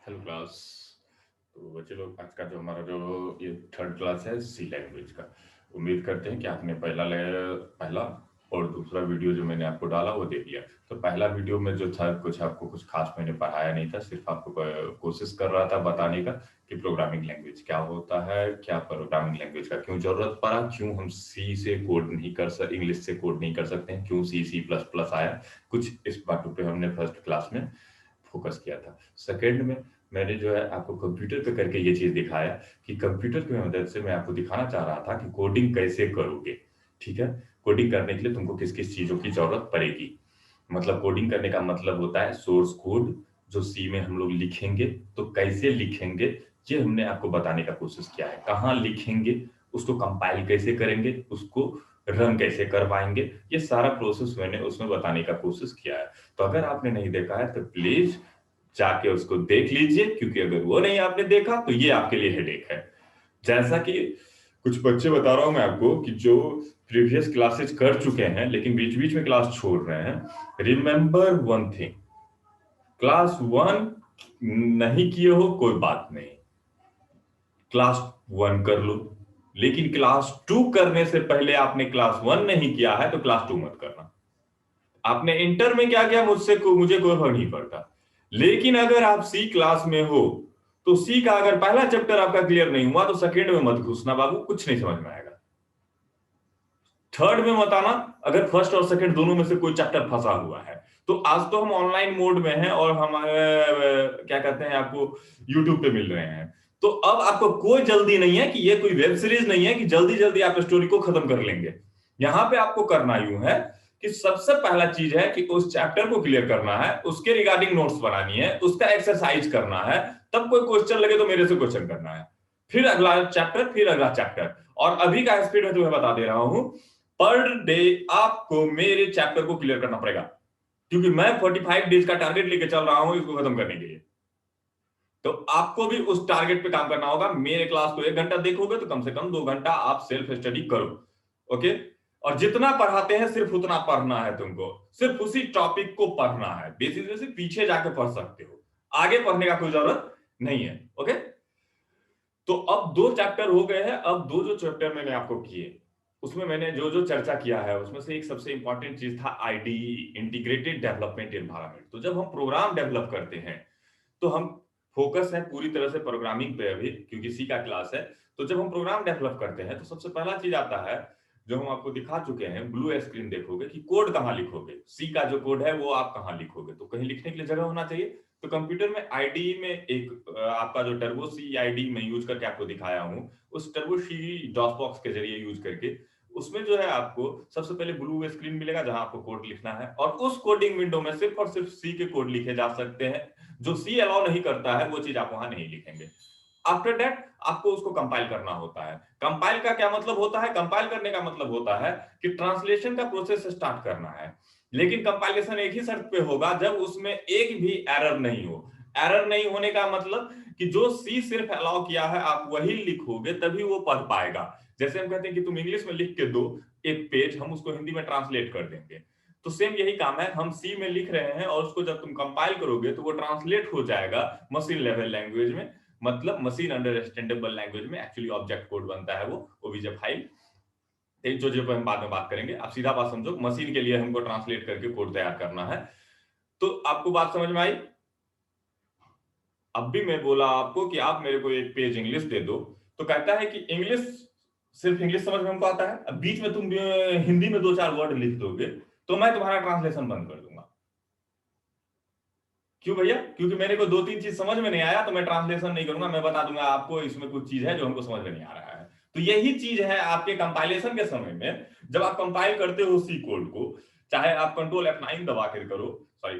Hello class. तो बच्चे लोग, आज का जो हमारा जो ये थर्ड क्लास है सी लैंग्वेज का। उम्मीद करते हैं कि आपने पहला और दूसरा वीडियो जो मैंने आपको डाला वो देख लिया। तो पहला वीडियो में जो था आपको कुछ खास मैंने पढ़ाया नहीं था, सिर्फ आपको कोशिश कर रहा था बताने का कि प्रोग्रामिंग लैंग्वेज क्या होता है, क्या प्रोग्रामिंग लैंग्वेज का क्यों जरूरत पड़ा, क्यों हम सी से कोड नहीं कर सकते, इंग्लिश से कोड नहीं कर सकते हैं, क्यों सी सी प्लस प्लस आया। कुछ इस बातों पे हमने फर्स्ट क्लास में फोकस किया था। सेकंड में मैंने जो है आपको कंप्यूटर पे करके ये चीज दिखाया कि कंप्यूटर की मदद से मैं आपको दिखाना चाह रहा था कि कोडिंग कैसे करोगे। ठीक है, कोडिंग करने के लिए तुमको किस किस चीजों की जरूरत पड़ेगी। मतलब कोडिंग करने का मतलब होता है सोर्स कोड, जो सी में हम लोग लिखेंगे तो कैसे लिखेंगे, ये हमने आपको बताने का कोशिश किया है। कहाँ लिखेंगे, उसको कंपाइल कैसे करेंगे, उसको रन कैसे करवाएंगे, ये सारा प्रोसेस मैंने उसमें बताने का कोशिश किया है। तो अगर आपने नहीं देखा है तो प्लीज जाके उसको देख लीजिए, क्योंकि अगर वो नहीं आपने देखा तो ये आपके लिए हेडेक है। जैसा कि कुछ बच्चे बता रहा हूं मैं आपको कि जो प्रीवियस क्लासेस कर चुके हैं लेकिन बीच बीच में क्लास छोड़ रहे हैं, remember one thing, class one नहीं किए हो कोई बात नहीं, क्लास वन कर लो। लेकिन क्लास टू करने से पहले आपने क्लास वन नहीं किया है तो क्लास टू मत करना। आपने इंटर में क्या किया मुझे कोई फर्क नहीं पड़ता। लेकिन अगर आप सी क्लास में हो तो सी का अगर पहला चैप्टर आपका क्लियर नहीं हुआ तो सेकंड में मत घुसना बाबू, कुछ नहीं समझ में आएगा। थर्ड में मत आना अगर फर्स्ट और सेकंड दोनों में से कोई चैप्टर फंसा हुआ है। तो आज तो हम ऑनलाइन मोड में हैं और हमारे क्या कहते हैं आपको यूट्यूब पे मिल रहे हैं। तो अब आपको कोई जल्दी नहीं है कि ये कोई वेब सीरीज नहीं है कि जल्दी जल्दी आप स्टोरी को खत्म कर लेंगे। यहां पे आपको करना यूं है कि सबसे पहला चीज है कि उस चैप्टर को क्लियर करना है, उसके रिगार्डिंग नोट्स बनानी है, उसका एक्सरसाइज करना है। तब कोई क्वेश्चन लगे तो मेरे से क्वेश्चन करना है, फिर अगला चैप्टर, फिर अगला चैप्टर। और अभी का स्पीड में तुम्हें बता दे रहा हूं, पर डे आपको मेरे चैप्टर को क्लियर करना पड़ेगा, क्योंकि मैं 45 डेज का टारगेट लेके चल रहा हूं इसको खत्म करने के लिए। तो आपको भी उस टारगेट पे काम करना होगा। मेरे क्लास को 1 घंटा देखोगे तो कम से कम 2 घंटा आप सेल्फ स्टडी करो। ओके, और जितना पढ़ाते हैं सिर्फ उतना पढ़ना है तुमको, सिर्फ उसी टॉपिक को पढ़ना है। बेसिक से पीछे जाके पढ़ सकते हो, आगे पढ़ने का कोई जरूरत नहीं है। ओके, तो अब 2 चैप्टर हो गए हैं। अब दो जो चैप्टर मैंने आपको किए उसमें मैंने जो जो चर्चा किया है उसमें से एक सबसे इंपॉर्टेंट चीज था आईडीई, इंटीग्रेटेड डेवलपमेंट एनवायरनमेंट। तो जब हम प्रोग्राम डेवलप करते हैं तो हम फोकस है पूरी तरह से प्रोग्रामिंग पे अभी, क्योंकि सी का क्लास है। तो जब हम प्रोग्राम डेवलप करते हैं तो सबसे पहला चीज आता है जो हम आपको दिखा चुके हैं, ब्लू स्क्रीन देखोगे कि कोड कहां लिखोगे, सी का जो कोड है वो आप कहां लिखोगे। तो कहीं लिखने के लिए जगह होना चाहिए। तो कंप्यूटर में आईडी में एक आपका जो टर्बो सी आईडी में यूज करके आपको दिखाया हूं, उस टर्बो सी डॉस बॉक्स के जरिए यूज करके उसमें जो है आपको सबसे पहले ब्लू स्क्रीन मिलेगा जहां आपको कोड लिखना है, और उस कोडिंग विंडो में सिर्फ और सिर्फ सी के कोड लिखे जा सकते हैं। जो सी अलाउ नहीं करता है वो चीज आप वहां नहीं लिखेंगे। आफ्टर दैट आपको उसको कंपाइल करना होता है। कंपाइल का क्या मतलब होता है? कंपाइल करने का मतलब होता है कि ट्रांसलेशन का प्रोसेस स्टार्ट करना है। लेकिन कंपाइलेशन एक ही शर्त पे होगा, जब उसमें एक भी एरर नहीं हो। एरर नहीं होने का मतलब कि जो सी सिर्फ अलाउ किया है आप वही लिखोगे तभी वो पढ़ पाएगा। जैसे हम कहते हैं कि तुम इंग्लिश में लिख के दो एक पेज, हम उसको हिंदी में ट्रांसलेट कर देंगे। तो सेम यही काम है, हम सी में लिख रहे हैं और उसको जब तुम कंपाइल करोगे तो वो ट्रांसलेट हो जाएगा मशीन लेवल लैंग्वेज में, मतलब मशीन अंडरस्टैंडेबल लैंग्वेज में। एक्चुअली ऑब्जेक्ट कोड बनता है वो ओबीजे फाइल, एक जो जो हम बाद में बात करेंगे। आप सीधा बात समझो, मशीन के लिए हमको ट्रांसलेट करके कोड तैयार करना है। तो आपको बात समझ में आई? अब भी मैं बोला आपको कि आप मेरे को एक पेज इंग्लिश दे दो, तो कहता है कि इंग्लिश, सिर्फ इंग्लिश समझ में हमको आता है। अब बीच में तुम हिंदी में 2-4 वर्ड लिख दोगे तो मैं तुम्हारा ट्रांसलेशन बंद कर दूंगा। क्यों भैया? क्योंकि मेरे को 2-3 चीज समझ में नहीं आया तो मैं ट्रांसलेशन नहीं करूंगा, मैं बता दूंगा आपको इसमें कुछ चीज है जो हमको समझ में नहीं आ रहा है। तो यही चीज है आपके कंपाइलेशन के समय में, जब आप कंपाइल करते हो सी कोड को, चाहे आप कंट्रोल F9 दबा के करो, सॉरी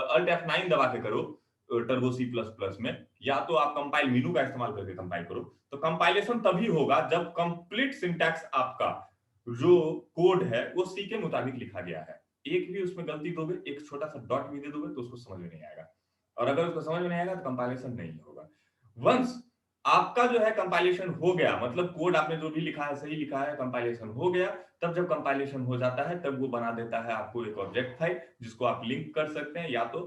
अल्ट F9 दबा के करो टर्बो सी प्लस प्लस में, या तो आप कंपाइल मेनू का इस्तेमाल करके कंपाइल करो। तो कंपाइलेशन तभी होगा जब कंप्लीट सिंटैक्स आपका जो कोड है वो सी के मुताबिक लिखा गया है। एक भी उसमें गलती दोगे, एक छोटा सा डॉट भी दे दोगे तो उसको समझ में नहीं आएगा, और अगर उसको समझ में नहीं आएगा तो कंपाइलेशन नहीं होगा। वंस आपका जो है कंपाइलेशन हो गया, मतलब कोड आपने जो भी लिखा है सही लिखा है, कंपाइलेशन हो गया, तब जब कंपाइलेशन हो जाता है तब वो बना देता है आपको एक ऑब्जेक्ट फाइल जिसको आप लिंक कर सकते हैं या तो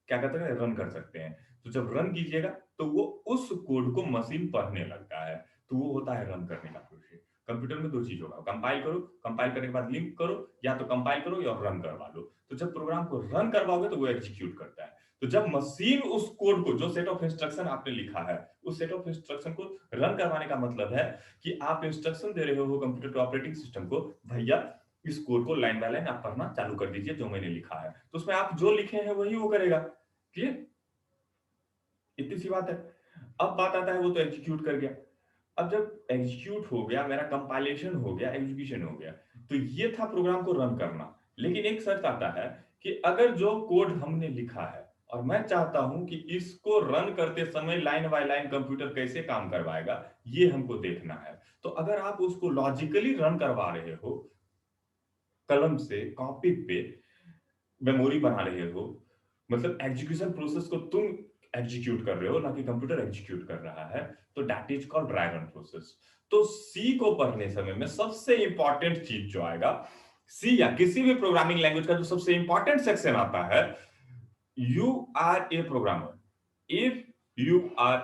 क्या कहते हैं रन कर सकते हैं। तो जब रन कीजिएगा तो वो उस कोड को मशीन पढ़ने लगता है, तो वो होता है रन करने का प्रोसेस। कंप्यूटर में दो चीज होगा, कंपाइल करो, कंपाइल करने के बाद लिंक करो, या तो कंपाइल करो या रन करवा लो। तो जब प्रोग्राम को रन करवाओगे तो वो एग्जीक्यूट करता है। तो जब मशीन उस कोड को, जो सेट ऑफ इंस्ट्रक्शन आपने लिखा है, उस सेट ऑफ इंस्ट्रक्शन को रन करवाने का मतलब है कि आप इंस्ट्रक्शन दे रहे हो कंप्यूटर के ऑपरेटिंग सिस्टम को, भैया इस कोड को लाइन बाय लाइन आप पढ़ना चालू कर दीजिए जो मैंने लिखा है। तो उसमें आप जो लिखे हैं वही वो करेगा। क्लियर? इतनी सी बात है। अब बात आता है वो तो एग्जीक्यूट कर गया। अब जब एग्जीक्यूट हो गया, मेरा कंपाइलेशन हो गया, एग्जीक्यूशन हो गया, तो ये था प्रोग्राम को रन करना। लेकिन एक शर्त आता है कि अगर जो कोड हमने लिखा है और मैं चाहता हूं कि इसको रन करते समय लाइन बाय लाइन कंप्यूटर कैसे काम करवाएगा, ये हमको देखना है। तो अगर आप उसको लॉजिकली रन करवा रहे हो, कलम से कॉपी पे मेमोरी बना रहे हो, मतलब एग्जीक्यूशन प्रोसेस को तुम एग्जीक्यूट कर रहे हो, ना कि कंप्यूटर एग्जीक्यूट कर रहा है, तो that is called dry run process. तो सी को पढ़ने समय में सबसे इंपॉर्टेंट चीज जो आएगा, सी या किसी भी प्रोग्रामिंग लैंग्वेज का जो सबसे इंपॉर्टेंट सेक्शन आता है, you are a programmer if you are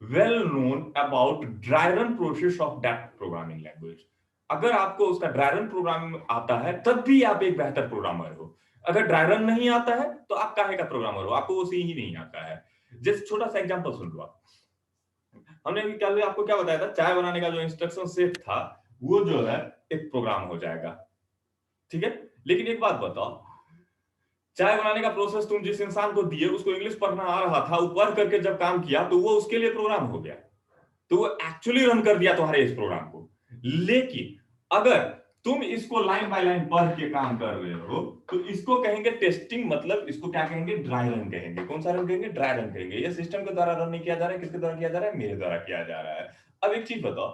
well known about dry run process of that programming language. अगर आपको उसका ड्राई रन प्रोग्रामिंग आता है तब भी आप एक बेहतर प्रोग्रामर हो। अगर ड्राई रन नहीं आता है तो आप काहे का प्रोग्रामर हो, आपको वो सी ही नहीं आता है। जैसे छोटा सा एग्जांपल सुन लो आप। हमने अभी क्या आपको क्या बताया था, चाय बनाने का जो इंस्ट्रक्शन सेट था वो जो है एक प्रोग्राम हो जाएगा। ठीक है, लेकिन एक बात बताओ, चाय बनाने का प्रोसेस तुम जिस इंसान को दिए, उसको इंग्लिश पढ़ना आ रहा था, वो पढ़ करके जब काम किया तो वो उसके लिए प्रोग्राम हो गया, तो वो एक्चुअली रन कर दिया तुम्हारे इस प्रोग्राम को। लेकिन अगर तुम इसको लाइन बाय लाइन पढ़ के काम कर रहे हो तो इसको कहेंगे टेस्टिंग, मतलब इसको क्या कहेंगे, ड्राई रन कहेंगे। कौन सा रन कहेंगे? ड्राई रन कहेंगे। ये सिस्टम के द्वारा रन नहीं किया जा रहा है, किसके द्वारा किया जा रहा है? मेरे द्वारा किया जा रहा है। अब एक चीज बताओ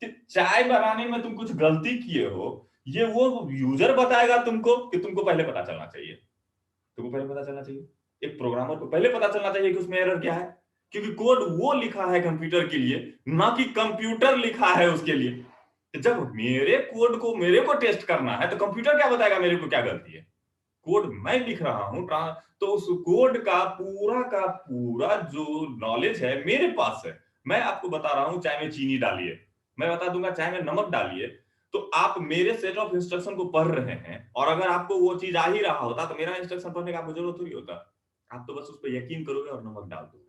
कि चाय बनाने में तुम कुछ गलती किए हो, ये वो यूजर बताएगा तुमको कि तुमको पहले पता चलना चाहिए? तुमको पहले पता चलना चाहिए। एक प्रोग्रामर को पहले पता चलना चाहिए कि उसमें एरर क्या है, क्योंकि कोड वो लिखा है कंप्यूटर के लिए, ना कि कंप्यूटर लिखा है उसके लिए। जब मेरे कोड को मेरे को टेस्ट करना है तो कंप्यूटर क्या बताएगा मेरे को क्या गलती है? कोड मैं लिख रहा हूं, तो उस कोड का पूरा जो नॉलेज है मेरे पास है। मैं आपको बता रहा हूं चाय में चीनी डालिए, मैं बता दूंगा चाय में नमक डालिए, तो आप मेरे सेट ऑफ इंस्ट्रक्शन को पढ़ रहे हैं, और अगर आपको वो चीज आ ही रहा होता तो मेरा इंस्ट्रक्शन पढ़ने का आपको जरूरत थोड़ी होता। आप तो बस उस पर यकीन करोगे और नमक डाल दोगे।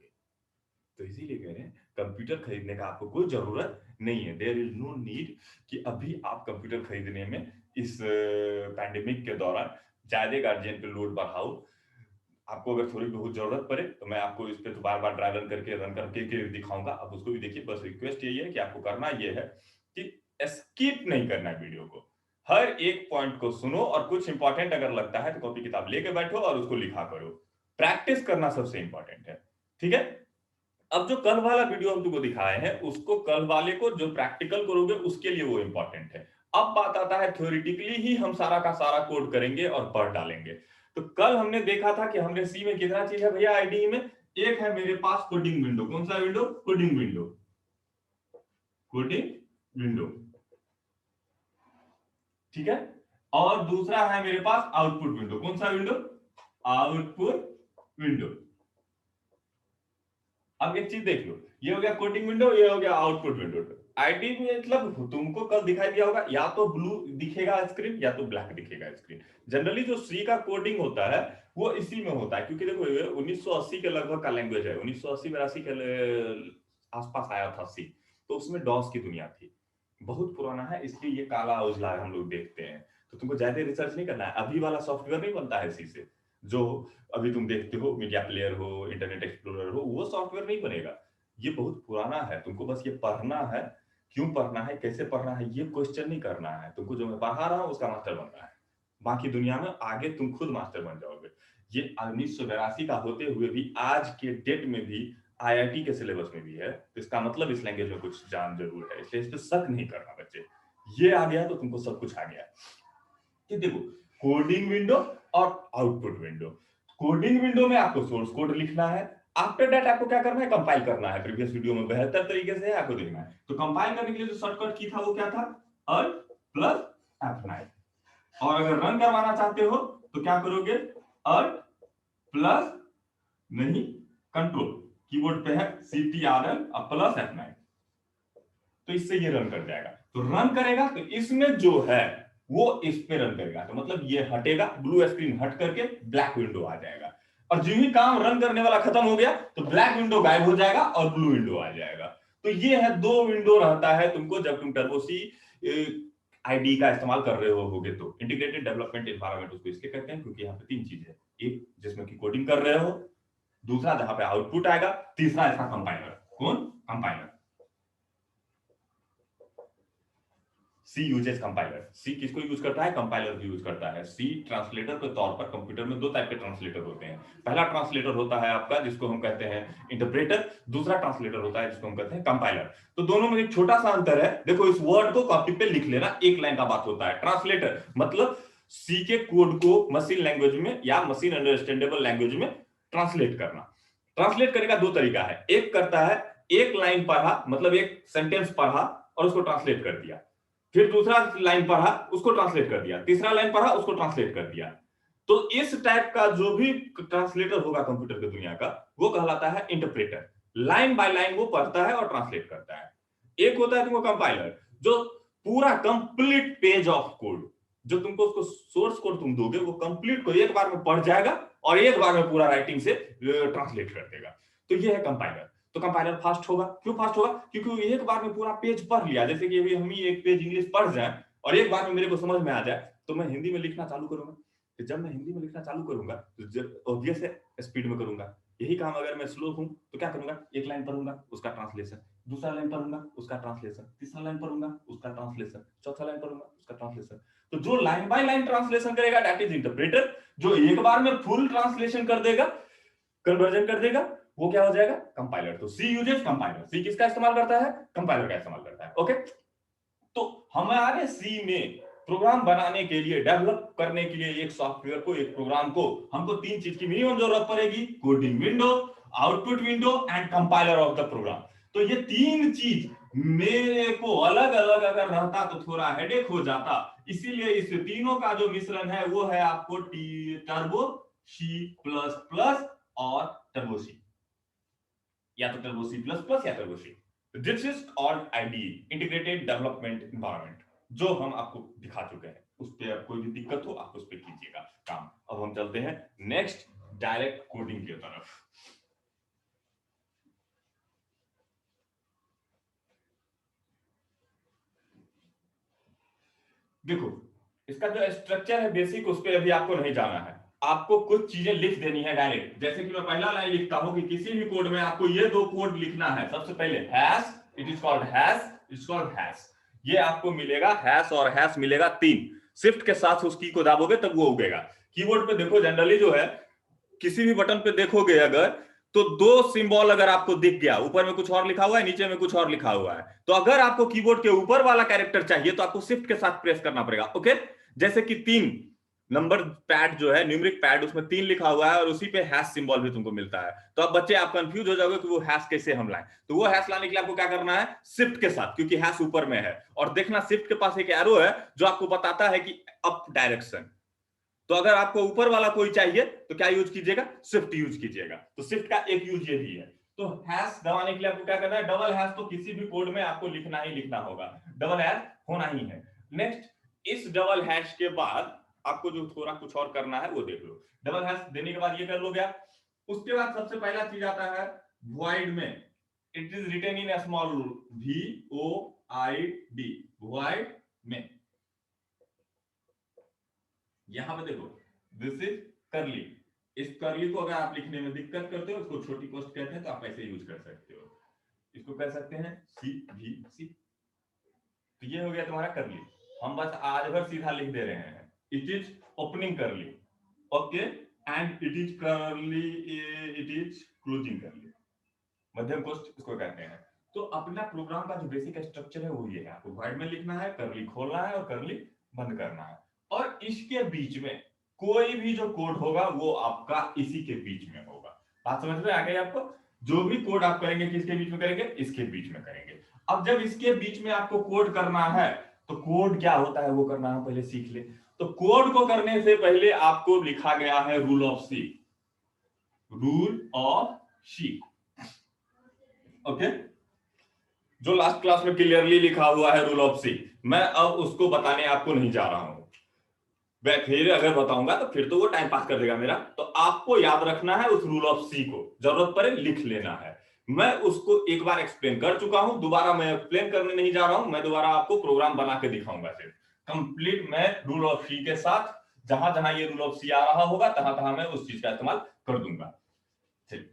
तो इसीलिए कह रहे हैं कंप्यूटर खरीदने का आपको कोई जरूरत नहीं है। देयर इज नो नीड कि अभी आप कंप्यूटर खरीदने में इस पैंडेमिक के दौरान ज्यादा गार्जियन पे लोड बढ़ाओ। आपको अगर थोड़ी बहुत जरूरत पड़े तो मैं आपको इस पे तो बार बार ड्राई रन करके के दिखाऊंगा, आप उसको भी देखिए। बस रिक्वेस्ट यही है कि आपको करना यह है कि स्किप नहीं करना है वीडियो को, हर एक पॉइंट को सुनो, और कुछ इंपॉर्टेंट अगर लगता है तो कॉपी किताब लेके बैठो और उसको लिखा करो। प्रैक्टिस करना सबसे इंपॉर्टेंट है। ठीक है, अब जो कल वाला वीडियो हम तुमको दिखाए हैं, उसको कल वाले को जो प्रैक्टिकल करोगे उसके लिए वो इंपॉर्टेंट है। अब बात आता है थ्योरेटिकली ही हम सारा का सारा कोड करेंगे और पढ़ डालेंगे। तो कल हमने देखा था कि हमने सी में कितना चीज है भैया, आईडीई में एक है मेरे पास कोडिंग विंडो। कौन सा window? Coding window. Coding window, ठीक है। और दूसरा है मेरे पास आउटपुट विंडो। कौन सा विंडो? Output window. अब एक चीज देख लो, ये हो गया कोडिंग विंडो, ये हो गया आउटपुट विंडो। आईडी में मतलब तुमको कल दिखाई दिया होगा, या तो ब्लू दिखेगा स्क्रीन या तो ब्लैक दिखेगा स्क्रीन। जनरली जो सी का कोडिंग होता है वो इसी में होता है, क्योंकि देखो 1980 के लगभग का लैंग्वेज है, 1980 82 के आसपास आया था सी। तो उसमें डॉस की दुनिया थी, बहुत पुराना है, इसलिए ये काला उजला हम लोग देखते हैं। तो तुमको ज्यादा रिसर्च नहीं करना है, अभी वाला सॉफ्टवेयर नहीं बनता है सी से। जो अभी तुम देखते हो मीडिया प्लेयर हो, इंटरनेट एक्सप्लोरर हो, वो सॉफ्टवेयर नहीं बनेगा। ये बहुत पुराना है, तुमको बस ये पढ़ना है। क्यों पढ़ना है, कैसे पढ़ना है, ये क्वेश्चन नहीं करना है तुमको। जो मैं पढ़ा रहा हूँ उसका मास्टर बनना है, बाकी दुनिया में आगे तुम खुद मास्टर बन जाओगे। ये 1982 का होते हुए भी आज के डेट में भी आईआईटी के सिलेबस में भी है, तो इसका मतलब इस लैंग्वेज में कुछ जान जरूर है, इसलिए इस पर शक नहीं करना बच्चे। ये आ गया तो तुमको सब कुछ आ गया। कि देखो, कोडिंग विंडो और आउटपुट विंडो। कोडिंग विंडो में आपको सोर्स कोड लिखना है, आफ्टर दैट आपको क्या करना है, कंपाइल करना है। प्रीवियस वीडियो में बेहतर तरीके से आपको देखना है। तो कंपाइल करने के लिए जो शॉर्टकट की था वो क्या था? Alt plus F9। और अगर रन करवाना चाहते हो तो क्या करोगे? अल्ट प्लस नहीं, कंट्रोल कीबोर्ड पे है CTRL प्लस F9, तो इससे ये रन कर जाएगा। तो रन करेगा तो इसमें जो है वो इस पे रन करेगा, तो मतलब ये हटेगा, ब्लू स्क्रीन हट करके ब्लैक विंडो आ जाएगा, और जो ही काम रन करने वाला खत्म हो गया तो ब्लैक विंडो गायब हो जाएगा और ब्लू विंडो आ जाएगा। तो ये है 2 विंडो रहता है तुमको जब तुम टर्बो सी आईडी का इस्तेमाल कर रहे होगे। तो इंटीग्रेटेड डेवलपमेंट एनवायरनमेंट उसको इसलिए कहते हैं क्योंकि यहाँ पे 3 चीज है, एक जिसमें की कोडिंग कर रहे हो, दूसरा जहां पे आउटपुट आएगा, तीसरा इसका कंपाइलर। कौन? कंपाइलर। सी यूजेस कंपाइलर। सी किसको यूज करता है? कंपाइलर को यूज करता है। सी ट्रांसलेटर के तौर पर कंप्यूटर में 2 टाइप के ट्रांसलेटर होते हैं। पहला ट्रांसलेटर होता है आपका जिसको हम कहते हैं इंटरप्रेटर, दूसरा ट्रांसलेटर होता है जिसको हम कहते हैं कंपाइलर। तो दोनों में एक छोटा सा अंतर है, देखो इस वर्ड को कॉपी पे लिख लेना, एक लाइन का बात होता है। ट्रांसलेटर मतलब सी के कोड को मशीन लैंग्वेज में या मशीन अंडरस्टैंडेबल लैंग्वेज में ट्रांसलेट करना। ट्रांसलेट करने का 2 तरीका है, एक करता है एक लाइन पढ़ा, मतलब एक सेंटेंस पढ़ा और उसको ट्रांसलेट कर दिया, फिर दूसरा लाइन पढ़ा उसको ट्रांसलेट कर दिया, तीसरा लाइन पढ़ा उसको ट्रांसलेट कर दिया। तो इस टाइप का जो भी ट्रांसलेटर होगा कंप्यूटर की दुनिया का, वो कहलाता है इंटरप्रेटर। लाइन बाय लाइन वो पढ़ता है और ट्रांसलेट करता है। एक होता है तुमको कंपाइलर, जो पूरा कंप्लीट पेज ऑफ कोड, जो तुमको उसको सोर्स कोड तुम दोगे वो कंप्लीट को एक बार में पढ़ जाएगा और एक बार में पूरा राइटिंग से ट्रांसलेट कर देगा। तो ये है कंपाइलर। तो कंपाइलर फास्ट होगा। क्यों फास्ट होगा? क्योंकि एक बार में पूरा पेज पढ़ लिया। जैसे कि अभी हम ही एक पेज इंग्लिश पढ़ जाए और एक बार में मेरे को समझ में आ जाए, तो मैं हिंदी में लिखना चालू करूंगा। तो जब मैं हिंदी में लिखना चालू करूंगा तो ऑब्वियस है स्पीड में करूंगा। यही काम अगर मैं स्लो हूं तो क्या करूंगा? एक लाइन पढ़ूंगा उसका ट्रांसलेशन, दूसरा लाइन पढ़ूंगा उसका ट्रांसलेशन, तीसरा लाइन पढ़ूंगा उसका ट्रांसलेशन, चौथा लाइन पढ़ूंगा उसका ट्रांसलेशन। तो जो लाइन बाय लाइन ट्रांसलेशन करेगा दैट इज इंटरप्रेटर। जो एक बार में फुल ट्रांसलेशन कर देगा, कन्वर्जन कर देगा, वो क्या हो जाएगा? कंपाइलर। तो सी यूजेस कंपाइलर। सी किसका इस्तेमाल करता है? कंपाइलर का इस्तेमाल करता है। ओके, तो हमारे सी में प्रोग्राम बनाने के लिए, डेवलप करने के लिए एक सॉफ्टवेयर को, एक प्रोग्राम को, हमको 3 चीज की मिनिमम जरूरत पड़ेगी: coding window, output window and compiler of the program. तो ये 3 चीज मेरे को अलग अलग अगर रहता तो थोड़ा हेडेक हो जाता, इसीलिए इस तीनों का जो मिश्रण है वो है आपको टर्बो सी प्लस प्लस और टर्बो सी, या तो टर्बो सी प्लस प्लस या turbo C. This is called IDE, integrated development environment, जो हम आपको दिखा चुके हैं। उस पर कोई भी दिक्कत हो आप उस पर कीजिएगा काम। अब हम चलते हैं नेक्स्ट डायरेक्ट कोडिंग की तरफ। देखो इसका जो स्ट्रक्चर है बेसिक, उस पर अभी आपको नहीं जाना है। आपको कुछ चीजें लिख देनी है डायरेक्ट। जैसे कि मैं पहला लाइन लिखता हूं कि किसी भी कोड में आपको ये 2 कोड लिखना है। सबसे पहले hash, it is called hash, it is called hash. ये आपको मिलेगा हैश, और हैश मिलेगा 3। शिफ्ट के साथ उस की को दाबोगे तब वो उगेगा। कीबोर्ड पे देखो जनरली जो है, किसी भी बटन पे देखोगे अगर, तो 2 सिंबल अगर आपको दिख गया, ऊपर में कुछ और लिखा हुआ है, नीचे में कुछ और लिखा हुआ है, तो अगर आपको कीबोर्ड के ऊपर वाला कैरेक्टर चाहिए तो आपको शिफ्ट के साथ प्रेस करना पड़ेगा। ओके, जैसे कि 3 नंबर पैड जो है, न्यूमेरिक पैड, उसमें 3 लिखा हुआ है और उसी पे हैश सिंबल भी तुमको मिलता है। तो अब बच्चे आप कंफ्यूज हो जाओगे कि वो हैश कैसे हम लाएं। तो वो हैश लाने के लिए आपको क्या करना है? शिफ्ट के साथ, क्योंकि हैश ऊपर में है, और देखना शिफ्ट के पास एक एरो है जो आपको बताता है कि अप डायरेक्शन। तो अगर आपको ऊपर वाला कोई चाहिए तो क्या यूज कीजिएगा? शिफ्ट यूज कीजिएगा। तो शिफ्ट का एक यूज ये भी है। तो हैश दबाने के लिए आपको क्या करना है? डबल हैश तो किसी भी कोड में आपको लिखना ही लिखना होगा, डबल हैश होना ही है। नेक्स्ट, इस डबल हैश के बाद आपको जो थोड़ा कुछ और करना है वो देख लो। डबल हैश देने के बाद ये कर लो गया। उसके बाद सबसे पहला चीज आता है void में, it is written in small VOID, void में। यहां पे देखो दिस इज करली। इस करली को अगर आप लिखने में दिक्कत करते हो, उसको छोटी पोस्ट कहते हैं, तो आप ऐसे यूज कर सकते हो। इसको कह सकते हैं CVC। तो ये हो गया तुम्हारा करली। हम बस आज भर सीधा लिख दे रहे हैं, इट इज ओपनिंग करली, ओके, एंड इट इज करली, इट इज क्लोजिंग करली, मध्यम पोस्ट इसको कहते हैं। तो अपना प्रोग्राम का जो बेसिक स्ट्रक्चर है वो ये है। आपको void में लिखना है, करली खोलना है और करली बंद करना है, और इसके बीच में कोई भी जो कोड होगा वो आपका इसी के बीच में होगा। बात समझ में आ गई आपको? जो भी कोड आप करेंगे किसके बीच में करेंगे? इसके बीच में करेंगे। अब जब इसके बीच में आपको कोड करना है, तो कोड क्या होता है वो करना है पहले सीख ले। तो कोड को करने से पहले आपको लिखा गया है rule of C. Rule of C. Okay, जो लास्ट क्लास में क्लियरली लिखा हुआ है रूल ऑफ सी, मैं अब उसको बताने आपको नहीं जा रहा हूं। मैं फिर अगर बताऊंगा तो फिर तो वो टाइम पास कर देगा मेरा। तो आपको याद रखना है उस रूल ऑफ सी को, जरूरत पड़े लिख लेना है। मैं उसको एक बार एक्सप्लेन कर चुका हूं, दोबारा मैं एक्सप्लेन करने नहीं जा रहा हूं। मैं दोबारा आपको प्रोग्राम बना के दिखाऊंगा सिर्फ कंप्लीट। मैं रूल ऑफ सी के साथ जहां जहां ये रूल ऑफ सी आ रहा होगा तहां तहां मैं उस चीज का इस्तेमाल कर दूंगा। चलिए,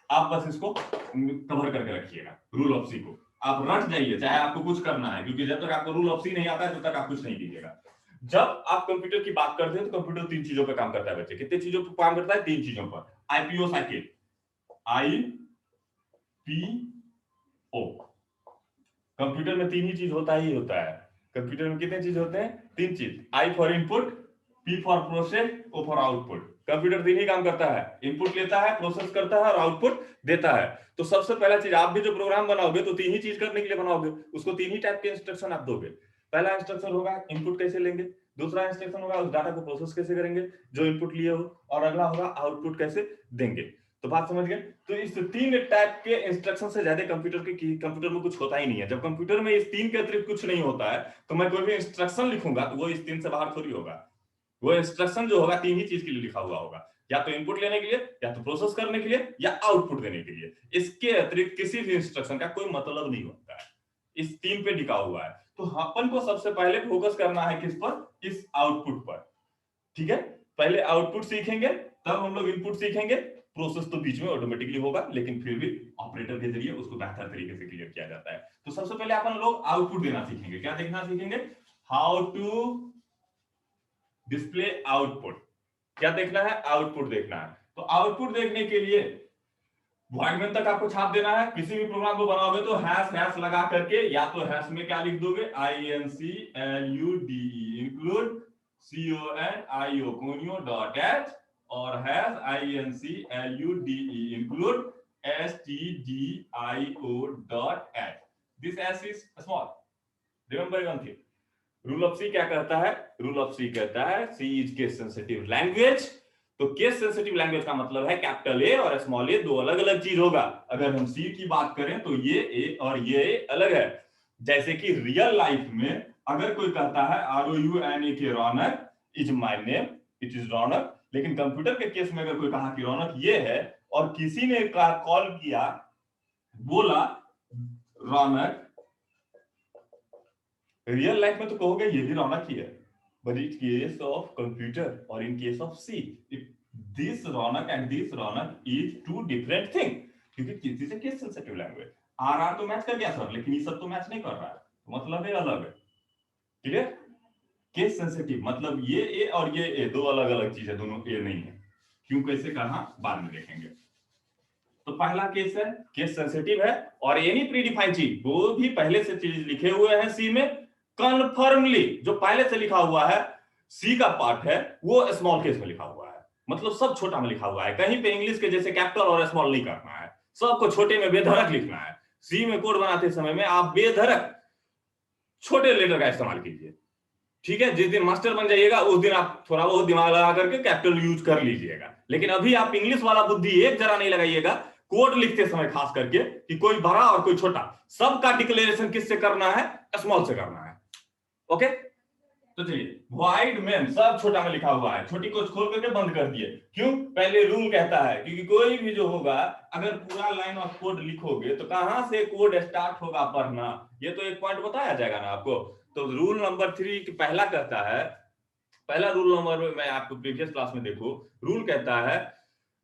आप बस इसको कवर करके रखिएगा रूल ऑफ सी को। आप रट जाइए चाहे आपको कुछ करना है, क्योंकि जब तक आपको रूल ऑफ सी नहीं आता है तब तक आप कुछ नहीं कीजिएगा। जब आप कंप्यूटर की बात करते हैं तो कंप्यूटर तीन चीजों पर काम करता है बच्चे। कितने चीजों पर काम करता है? तीन चीजों पर। IPO cycle, IPO. कंप्यूटर में तीन ही चीज होता ही होता है। कंप्यूटर में कितने चीज होते हैं? तीन चीज। I for input, P for process, O for output. Computer तीन ही काम करता है, इनपुट लेता है, प्रोसेस करता है और आउटपुट देता है। तो सबसे पहला चीज, आप भी जो प्रोग्राम बनाओगे तो तीन ही चीज करने के लिए बनाओगे, उसको तीन ही टाइप के इंस्ट्रक्शन आप दोगे। पहला इंस्ट्रक्शन होगा इनपुट कैसे लेंगे, दूसरा इंस्ट्रक्शन होगा उस डाटा को प्रोसेस कैसे करेंगे जो इनपुट लिए हो, और अगला होगा आउटपुट कैसे देंगे। तो बात समझ गए? तो इस तीन टाइप के इंस्ट्रक्शन से ज्यादा कंप्यूटर में कुछ होता ही नहीं है। जब कंप्यूटर में इस तीन के अतिरिक्त कुछ नहीं होता है तो मैं कोई भी इंस्ट्रक्शन लिखूंगा तो वो इस तीन से बाहर थोड़ी होगा। वो इंस्ट्रक्शन जो होगा तीन ही चीज के लिए लिखा हुआ होगा, या तो इनपुट लेने के लिए, या तो प्रोसेस करने के लिए, या आउटपुट देने के लिए। इसके अतिरिक्त किसी भी इंस्ट्रक्शन का कोई मतलब नहीं होता है, इस तीन पे टिका हुआ है। तो अपन को सबसे पहले फोकस करना है किस पर? इस आउटपुट पर। ठीक है, पहले आउटपुट सीखेंगे तब हम लोग इनपुट सीखेंगे। प्रोसेस तो बीच में ऑटोमेटिकली होगा, लेकिन फिर भी ऑपरेटर के जरिए उसको बेहतर तरीके से क्लियर किया जाता है। तो सबसे पहले अपन लोग आउटपुट देना सीखेंगे। क्या देखना सीखेंगे? How to display output. क्या देखना है? आउटपुट देखना है। तो आउटपुट देखने के लिए वॉइड मेन तक आपको छाप देना है। किसी भी प्रोग्राम को बनाओगे तो हैश हैश लगा करके, या तो हैश में क्या लिख दोगे? INCLUDE, include CONIO conio dot h, और hash INCLUDE, include STDIO dot h. This S is small. Remember one thing, rule of C क्या कहता है? रूल ऑफ सी कहता है C is case sensitive language. तो केस सेंसिटिव लैंग्वेज का मतलब है कैपिटल ए और स्मॉल ए दो अलग अलग चीज होगा। अगर हम सी की बात करें तो ये ए और ये ए अलग है। जैसे कि रियल लाइफ में अगर कोई कहता है ROUNA के Raunak, is my name, it is Raunak. लेकिन कंप्यूटर के केस में अगर कोई कहा कि रौनक ये है और किसी ने कॉल किया, बोला रौनक, रियल लाइफ में तो कहोगे ये भी रौनक ही है, but in case of computer or in case of C, this Raunak and this Raunak is two different thing। क्योंकि किसी से केस सेंसिटिव लैंग्वेज, RR तो मैच कर गया सर, लेकिन ये सब तो मैच नहीं कर रहा है, तो मतलब है अलग है। क्लियर? केस सेंसिटिव मतलब ये ए और ये ए दो अलग अलग चीज है, दोनों ए नहीं है। क्यों, कैसे, कहां, बाद में देखेंगे। तो पहला केस है, केस सेंसिटिव है, और एनी प्रीडिफाइंड चीज, वो भी पहले से चीज लिखे हुए हैं सी में, कन्फर्मली जो पहले से लिखा हुआ है सी का पार्ट है वो स्मॉल केस में लिखा हुआ है। मतलब सब छोटा में लिखा हुआ है, कहीं पे इंग्लिश के जैसे कैपिटल और स्मॉल नहीं करना है, सबको छोटे में बेधड़क लिखना है। सी में कोड बनाते समय में आप बेधड़क छोटे लेटर का इस्तेमाल कीजिए। ठीक है, जिस दिन मास्टर बन जाइएगा उस दिन आप थोड़ा बहुत दिमाग लगा करके कैपिटल यूज कर लीजिएगा, लेकिन अभी आप इंग्लिश वाला बुद्धि एक जरा नहीं लगाइएगा कोड लिखते समय, खास करके कि कोई बड़ा और कोई छोटा, सबका डिक्लेरेशन किससे करना है? स्मॉल से करना है। ओके, तो चलिए, वॉइड मेन सब छोटा में लिखा हुआ है, छोटी को खोल करके बंद कर दिए। क्यों? पहले रूल कहता है, क्योंकि कोई भी जो होगा अगर पूरा लाइन ऑफ कोड लिखोगे तो कहां से कोड स्टार्ट होगा पढ़ना, ये तो एक पॉइंट बताया जाएगा ना आपको। तो रूल नंबर 3 पहला कहता है, पहला रूल नंबर में मैं आपको प्रीवियस क्लास में देखो, रूल कहता है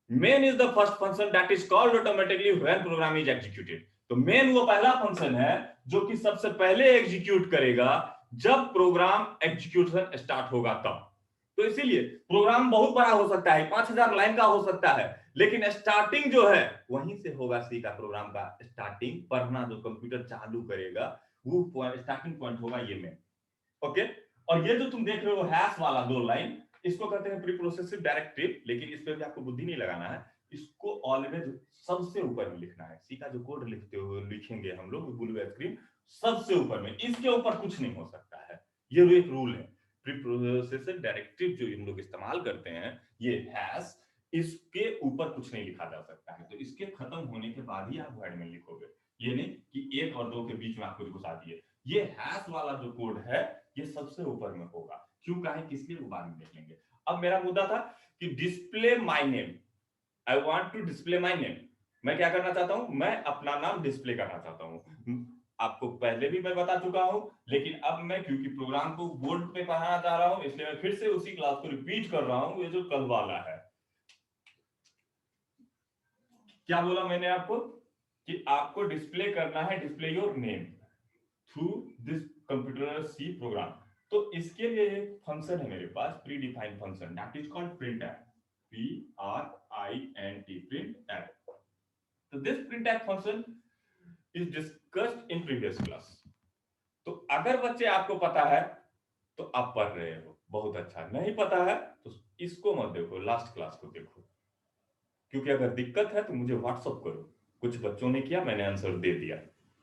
main is the first function that is called automatically when program is executed. तो मेन वो पहला फंक्शन है जो कि सबसे पहले एग्जीक्यूट करेगा जब प्रोग्राम एग्जीक्यूशन स्टार्ट होगा तब। तो इसीलिए प्रोग्राम बहुत बड़ा हो सकता है, 5000 लाइन का हो सकता है, लेकिन स्टार्टिंग जो है वहीं से होगा सी का प्रोग्राम का स्टार्टिंग। पढ़ना जो कंप्यूटर चालू करेगा वो स्टार्टिंग पॉइंट होगा ये में। ओके, और ये जो तुम देख रहे हो हैश वाला दो लाइन, इसको कहते हैं प्री प्रोसेसिव डायरेक्टिव। लेकिन इस पे भी आपको बुद्धि नहीं लगाना है, इसको ऑलवेज सबसे ऊपर में लिखना है। सी का जो कोड लिखते हुए लिखेंगे हम लोग ब्लू स्क्रीन सबसे ऊपर में, इसके ऊपर कुछ नहीं हो सकता है। ये एक रूल है प्री प्रोसेसिव डायरेक्टिव जो हम लोग इस्तेमाल करते हैं, ये हैश इसके ऊपर कुछ नहीं लिखा जा सकता है। तो इसके खत्म होने के बाद ही आप वर्ड में लिखोगे, ये नहीं कि 1 और 2 के बीच में आप कुछ घुसा दिए। ये हैश वाला जो कोड है ये सबसे ऊपर में होगा। क्यों कहा है, किस लिए, वो बाद में देख लेंगे। अब मेरा मुद्दा था कि display my name, I want to display my name. मैं क्या करना चाहता हूं, मैं अपना नाम डिस्प्ले करना चाहता हूं। आपको पहले भी मैं बता चुका हूं, लेकिन अब मैं क्योंकि प्रोग्राम को बोर्ड पे पढ़ाना चाह रहा हूं, इसलिए मैं फिर से उसी क्लास को रिपीट कर रहा हूं। ये जो कल वाला है, क्या बोला मैंने आपको कि आपको डिस्प्ले करना है, display your name through this computer C program. तो इसके लिए एक फंक्शन है मेरे पास, predefined function, that is called printf, print, printf। तो this printf function is discussed in previous class. तो अगर बच्चे आपको पता है तो आप पढ़ रहे हो, बहुत अच्छा। नहीं पता है तो इसको मत देखो, लास्ट क्लास को देखो। क्योंकि अगर दिक्कत है तो मुझे व्हाट्सअप करो। कुछ बच्चों ने किया, मैंने आंसर दे दिया।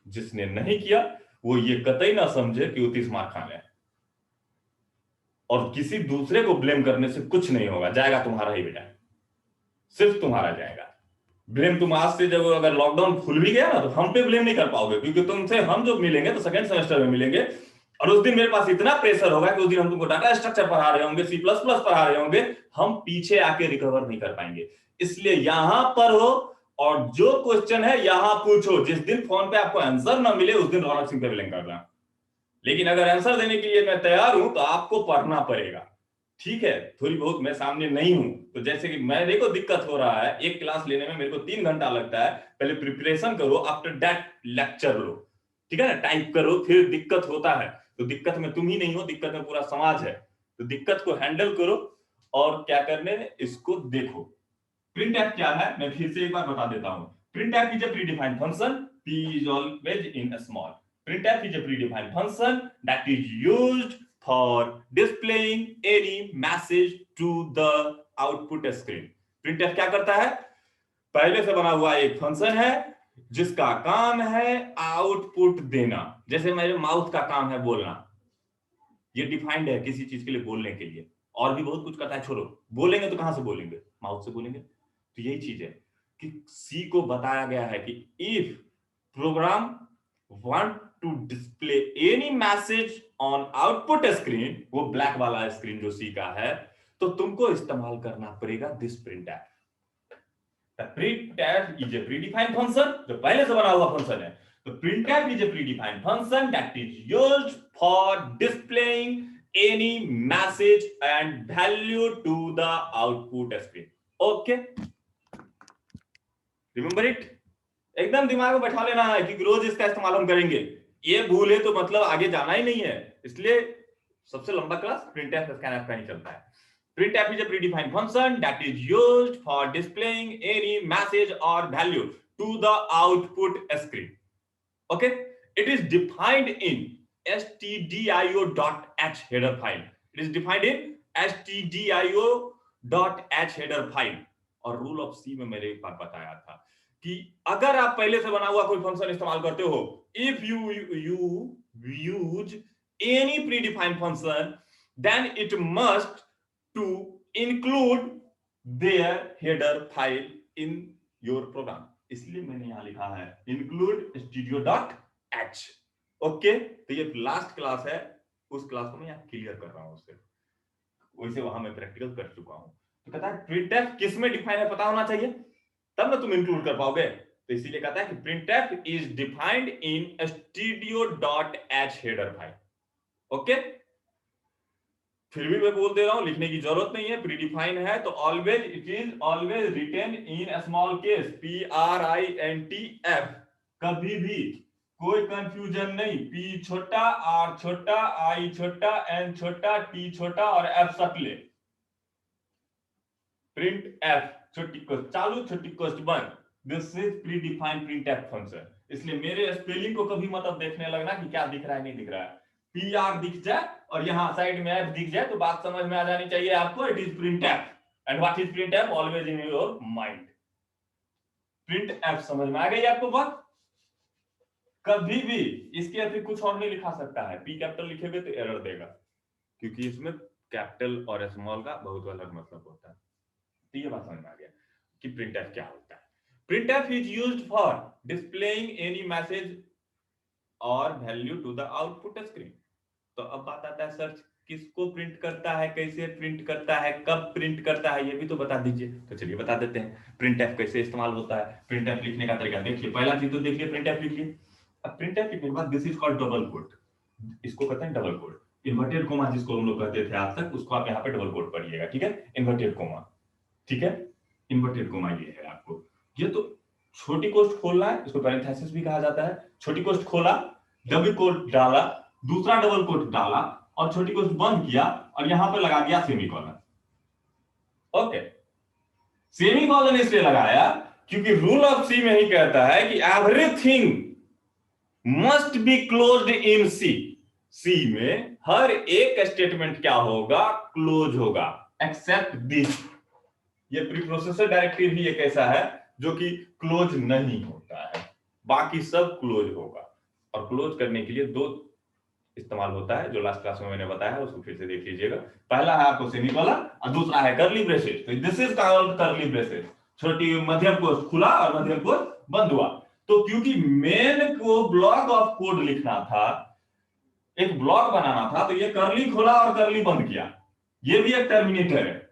जिसने नहीं किया वो ये कतई ना समझे कि वो 30 मार्क खाने हैं। और किसी दूसरे को ब्लेम करने से कुछ नहीं होगा, जाएगा तुम्हारा ही बेटा, सिर्फ तुम्हारा जाएगा। ब्लेम तुम आज से, जब अगर लॉकडाउन खुल भी गया ना तो हम पे ब्लेम नहीं कर पाओगे, क्योंकि तुमसे हम जो मिलेंगे तो सेकंड सेमेस्टर में मिलेंगे। और उस दिन मेरे पास इतना प्रेशर होगा कि उस दिन हम तुमको डाटा स्ट्रक्चर पढ़ा रहे होंगे, C++ पढ़ा रहे होंगे, हम पीछे आके रिकवर नहीं कर पाएंगे। इसलिए यहां पर हो और जो क्वेश्चन है यहां पूछो। जिस दिन फोन पे आपको आंसर ना मिले उस दिन रौनक सिंह पे ब्लेम करना। लेकिन अगर आंसर देने के लिए मैं तैयार हूं तो आपको पढ़ना पड़ेगा, ठीक है। थोड़ी बहुत मैं सामने नहीं हूं तो जैसे कि मेरे को दिक्कत हो रहा है, एक क्लास लेने में मेरे को 3 घंटा लगता है। पहले प्रिपरेशन करो, आफ्टर दैट लेक्चर लो, ठीक है ना, टाइप करो, फिर दिक्कत होता है। तो दिक्कत में तुम ही नहीं हो, दिक्कत में पूरा समाज है। तो दिक्कत को हैंडल करो और क्या करने, इसको देखो। printf क्या है मैं फिर से एक बार बता देता हूं। printf is a predefined function, p is always in a small। printf is a predefined function that is used for displaying any message to the output screen। printf क्या करता है, पहले से बना हुआ एक फंक्शन है जिसका काम है आउटपुट देना। जैसे मेरे माउथ का काम है बोलना, ये डिफाइंड है किसी चीज के लिए बोलने के लिए। और भी बहुत कुछ करता है, छोड़ो, बोलेंगे तो कहां से बोलेंगे, माउथ से बोलेंगे। तो यही चीज है कि सी को बताया गया है कि if program want to display any message on output screen, वो ब्लैक वाला स्क्रीन जो सी का है, तो तुमको इस्तेमाल करना पड़ेगा this printf। printf is a predefined function, जो पहले से बना हुआ फंक्शन है। तो printf is a predefined function that is used for displaying any message and value to the output screen। Okay, remember it। एकदम दिमाग में बैठा लेना है कि रोज इसका इस्तेमाल हम करेंगे। ये भूल है तो मतलब आगे जाना ही नहीं है। इसलिए सबसे लंबा क्लास printf scanf का ही चलता है। printf is a predefined function that is used for displaying any message or value to the output screen। Okay, it is defined in stdio.h header file। it is defined in stdio.h header file। और rule of सी में मैंने एक बार बताया था कि अगर आप पहले से बना हुआ कोई फंक्शन इस्तेमाल करते हो, if you use any predefined function, then it must to include their header file in your program. इसलिए मैंने यहां लिखा है इंक्लूड studio.h। ओके, तो ये लास्ट क्लास है, उस क्लास को मैं यहां क्लियर कर रहा हूं उससे, वैसे वहां मैं प्रैक्टिकल कर चुका हूं। तो कहता है printf किस में डिफाइन है पता होना चाहिए, तब ना तुम इंक्लूड कर पाओगे। तो इसीलिए कहता है कि printf is defined in studio.h header file. Okay, फिर भी मैं बोल दे रहा हूं, लिखने की जरूरत नहीं है, प्रीडिफाइन है तो always it is always written in small case, PRINTF। कभी भी कोई कंफ्यूजन नहीं, P छोटा, R छोटा, I छोटा, N छोटा, T छोटा और F सकले। प्रिंट F छोटी कोस्ट चालू, छोटी कोस्ट बंद, this is predefined printf function. इसलिए मेरे स्पेलिंग को कभी मतलब देखने लगना कि क्या दिख रहा है नहीं दिख रहा है। PR दिख जाए और यहां साइड में F दिख जाए तो बात समझ में आ जानी चाहिए आपको, it is printf। And what is printf, always in your mind. printf समझ में आ गई आपको बात। कभी भी इसके अतिरिक्त कुछ और नहीं लिखा सकता है। P कैपिटल लिखेंगे तो एरर देगा, क्योंकि इसमें कैपिटल और स्मॉल का बहुत अलग मतलब होता है। तो ये बात समझ में आ गया कि प्रिंट एफ क्या होता है। Print f is used for displaying any message और value to the output screen. तो अब बात आता है सर किसको प्रिंट करता है, कैसे प्रिंट करता है, कब प्रिंट करता है, ये भी तो बता दीजिए। तो चलिए बता देते हैं प्रिंट एफ कैसे इस्तेमाल होता है। प्रिंट एफ लिखने का तरीका देखिए, पहला चीज तो देखिए प्रिंट एफ लिखिए। अब प्रिंट एफ लिखने के बाद this is called double quote, इसको कहते हैं डबल कोट। इन्वर्टेड कोमा जिसको हम लोग कहते थे आज तक, उसको आप यहाँ पे डबल कोट पढ़िएगा, ठीक है, इन्वर्टेड कोमा, ठीक है, इन्वर्टेड कोमा ये है आपको। ये तो छोटी कोष्ठ खोलना है, इसको पैरेंथेसिस भी कहा जाता है। छोटी कोष्ठ खोला, डबल कोट डाला, दूसरा डबल कोट डाला और छोटी कोष्ठ बंद किया और यहां पे लगा दिया सेमीकोलन। ओके, सेमीकोलन इसलिए लगाया क्योंकि रूल ऑफ सी में ही कहता है कि एवरीथिंग मस्ट बी क्लोज्ड इन सी। सी में हर एक स्टेटमेंट क्या होगा, क्लोज होगा, एक्सेप्ट दिस। ये प्री प्रोसेसर डायरेक्टिव ही एक ऐसा है जो कि क्लोज नहीं होता है, बाकी सब क्लोज होगा। और क्लोज करने के लिए दो इस्तेमाल होता है, जो लास्ट क्लास में मैंने बताया है, उसको फिर से देख लीजिएगा। पहला है आपको सेमीकोलन और दूसरा है कर्ली ब्रेसेस। तो this is called curly braces. छोटी मध्यम कोष्ठ खुला और मध्यम कोष्ठ बंद हुआ। तो क्योंकि मेन को ब्लॉक ऑफ कोड लिखना था, एक ब्लॉक बनाना था, तो ये कर्ली खोला और कर्ली बंद किया। ये भी एक टर्मिनेटर है,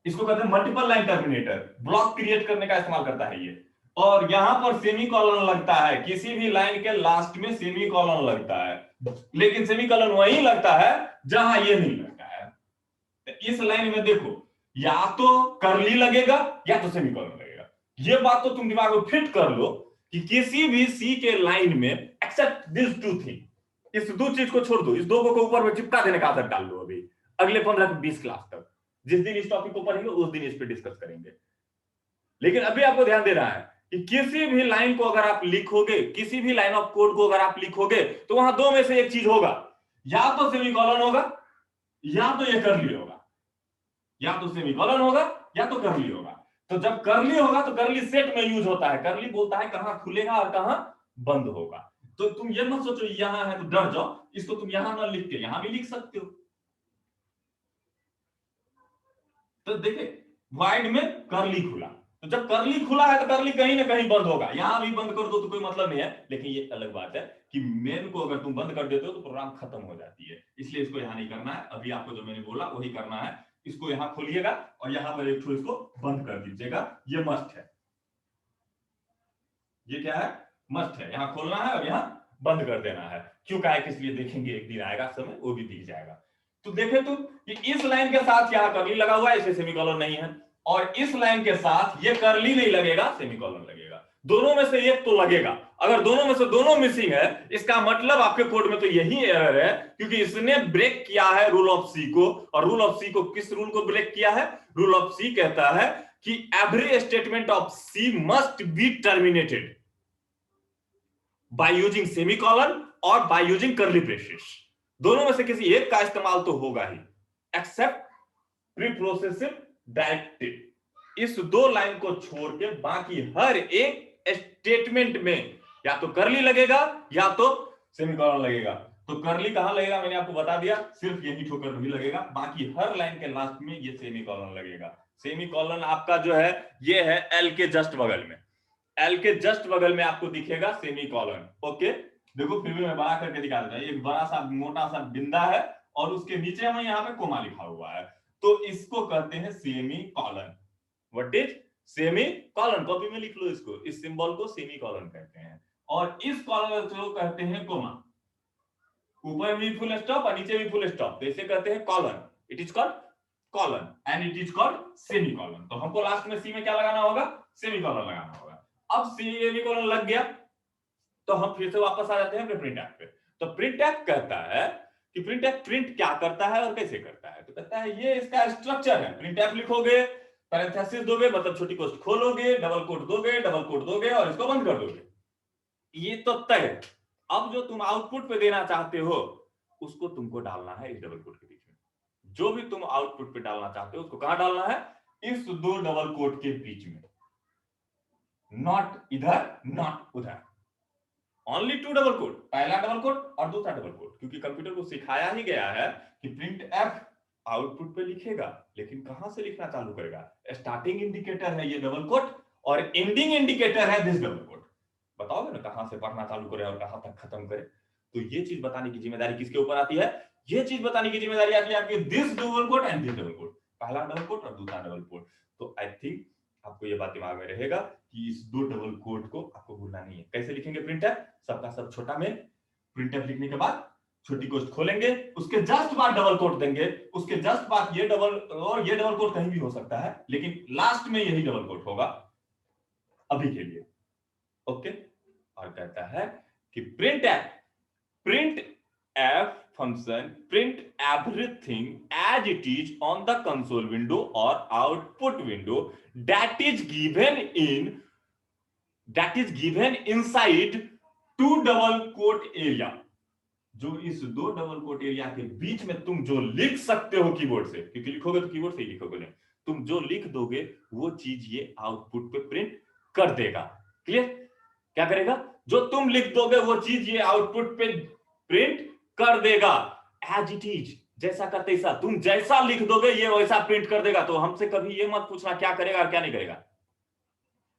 इसको कहते हैं multiple line terminator. Block create करने का इस्तेमाल करता है ये। और यहां पर सेमीकोलन लगता है, किसी भी लाइन के लास्ट में सेमीकोलन लगता है, लेकिन सेमीकोलन वहीं लगता है जहां ये नहीं लगता है। तो इस लाइन में देखो, या तो कर्ली लगेगा या तो सेमीकोलन लगेगा। ये बात तो तुम दिमाग में फिट कर लो कि किसी भी सी के लाइन में एक्सेप्ट दिस टू थिंग, इस दो चीज को छोड़ दो, इस दो को ऊपर में चिपका देने का आदत डाल दो। अभी अगले 15-20 क्लास तक जिस दिन इस टॉपिक को पढ़ेंगे उस दिन इस पे डिस्कस करेंगे। लेकिन अभी आपको ध्यान देना है कि किसी भी लाइन को अगर आप लिखोगे, किसी भी लाइन ऑफ कोड को अगर आप लिखोगे, तो वहां दो में से एक चीज होगा, या तो सेमीकोलन होगा या तो ये कर्ली होगा, या तो सेमीकोलन होगा या तो कर्ली होगा। तो जब कर्ली होगा तो कर्ली सेट में यूज होता है। कर्ली बोलता है कहां खुलेगा और कहां बंद होगा। तो तुम ये मत सोचो यहां है तो डर जाओ, इसको तुम यहां ना लिख के यहां भी लिख सकते हो। तो देखिए वाइड में कर्ली खुला, तो जब कर्ली खुला है तो कर्ली कहीं ना कहीं बंद होगा। यहां भी बंद कर दो तो कोई मतलब नहीं है, लेकिन ये अलग बात है कि मेन को अगर तुम बंद कर देते हो तो प्रोग्राम खत्म हो जाती है। इसलिए इसको यहां नहीं करना है। अभी आपको जो मैंने बोला वही करना है। इसको यहां खोलिएगा और यहां पर एक इसको बंद कर दीजिएगा। ये मस्ट है, ये क्या है, मस्ट है। यहां खोलना है और यहां बंद कर देना है। क्यों का है, किस लिए देखेंगे, एक दिन आएगा समय वो भी दिख जाएगा। तो देखे तुम कि इस लाइन के साथ यहां कर्ली लगा हुआ है, इसे सेमीकोलन नहीं है, और इस लाइन के साथ ये कर्ली नहीं लगेगा, सेमीकोलन लगेगा। दोनों में से एक तो लगेगा। अगर दोनों में से दोनों मिसिंग है, इसका मतलब आपके कोड में तो यही एरर है, क्योंकि इसने ब्रेक किया है रूल ऑफ सी को। और रूल ऑफ सी को, किस रूल को ब्रेक किया है, रूल ऑफ सी कहता है कि every statement of C must be terminated by using semicolon और बाय यूजिंग कर्ली ब्रेसेस। दोनों में से किसी एक का इस्तेमाल तो होगा ही, एक्सेप्ट प्री प्रोसेसिव डायरेक्टिव। इस दो लाइन को छोड़ के बाकी हर एक स्टेटमेंट में या तो कर्ली लगेगा या तो सेमीकोलन लगेगा। तो कर्ली कहां लगेगा मैंने आपको बता दिया, सिर्फ यही ठोकर नहीं लगेगा, बाकी हर लाइन के लास्ट में ये सेमीकोलन लगेगा। सेमीकोलन आपका जो है ये है एल के जस्ट बगल में, एल के जस्ट बगल में आपको दिखेगा सेमीकोलन। ओके, देखो फिर भी मैं बड़ा करके दिखा देता हूं। एक बड़ा सा मोटा सा बिंदा है और उसके नीचे हमें यहाँ पे कोमा लिखा हुआ है, तो इसको कहते हैं semicolon. What is semicolon, copy में लिख लो इसको, इस सिंबल को सेमीकोलन कहते हैं। और इस कॉलन को कहते हैं कोमा। ऊपर भी फुल स्टॉप और नीचे भी फुल स्टॉप, तो इसे कहते हैं colon. It is called colon and it is called semicolon. तो हमको लास्ट में सी में क्या लगाना होगा, सेमीकोलन लगाना होगा। अब सेमीकोलन लग गया तो हम फिर से वापस आ जाते हैं अपने प्रिंट एफ पे। तो प्रिंट एफ कहता है कि प्रिंट एफ प्रिंट क्या करता है और कैसे करता है। तो कहता है ये इसका स्ट्रक्चर है। प्रिंट एफ लिखोगे, पैरेंथेसिस दोगे, मतलब छोटी कोष्ठ खोलोगे, डबल कोट दोगे, डबल कोट दोगे और इसको बंद कर दोगे। ये तो तय। अब जो तुम आउटपुट पे देना चाहते हो उसको तुमको डालना है इस डबल कोट के बीच में। जो भी तुम आउटपुट पे डालना चाहते हो उसको कहां डालना है, इस दो डबल कोट के बीच में। नॉट इधर नॉट उधर, ओनली टू डबल कोट, पहला डबल कोट और दूसरा डबल कोट। क्योंकि कंप्यूटर को सिखाया ही गया है कि प्रिंट एफ आउटपुट पे लिखेगा, लेकिन कहां से लिखना चालू करेगा? स्टार्टिंग इंडिकेटर है ये डबल कोट और एंडिंग इंडिकेटर है दिस डबल कोट। बताओगे ना कहां से पढ़ना चालू करे और कहां तक खत्म करे? तो ये चीज बताने की जिम्मेदारी किसके ऊपर आती है? ये चीज बताने की जिम्मेदारी आती है आपकी this double quote and this double quote, पहला डबल कोट और दूसरा डबल कोट। तो आई थिंक आपको ये बात दिमाग में रहेगा कि इस दो डबल कोट को आपको भूलना नहीं है। कैसे लिखेंगे प्रिंटफ? सबका सब छोटा में प्रिंटफ लिखने के बाद छोटी कोष्ठ खोलेंगे, उसके जस्ट बाद डबल कोट देंगे, उसके जस्ट बाद ये डबल, और ये डबल कोट कहीं भी हो सकता है लेकिन लास्ट में यही डबल कोट होगा अभी के लिए। ओके, और कहता है कि print f function print everything as it is on the console window और output window that is given inside to double quote area. जो इस दो डबल कोट एरिया के बीच में तुम जो लिख सकते हो कीबोर्ड से, क्योंकि लिखोगे तो कीबोर्ड से ही लिखोगे नहीं, तुम जो लिख दोगे वो चीज ये आउटपुट पे प्रिंट कर देगा। क्लियर? क्या करेगा? जो तुम लिख दोगे वो चीज ये आउटपुट पे प्रिंट कर देगा एज इट इज, जैसा का तैसा। तुम जैसा लिख दोगे ये वैसा प्रिंट कर देगा। तो हमसे कभी ये मत पूछना क्या करेगा और क्या नहीं करेगा।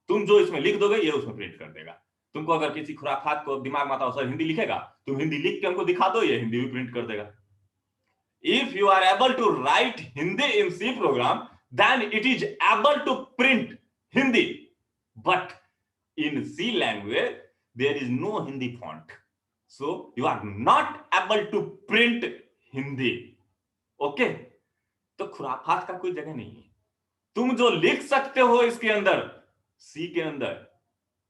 तुम जो इसमें लिख दोगे ये उसमें प्रिंट कर देगा। तुमको अगर किसी खुराफात को दिमाग में आता हो सर हिंदी लिखेगा, तुम हिंदी लिख के हमको दिखा दो, ये हिंदी भी प्रिंट कर देगा। If you are able to write Hindi in C program then it is able to print Hindi, but in C language there is no Hindi font, so you are not able to print Hindi. Okay, तो खुराफात का कोई जगह नहीं है। तुम जो लिख सकते हो इसके अंदर, सी के अंदर,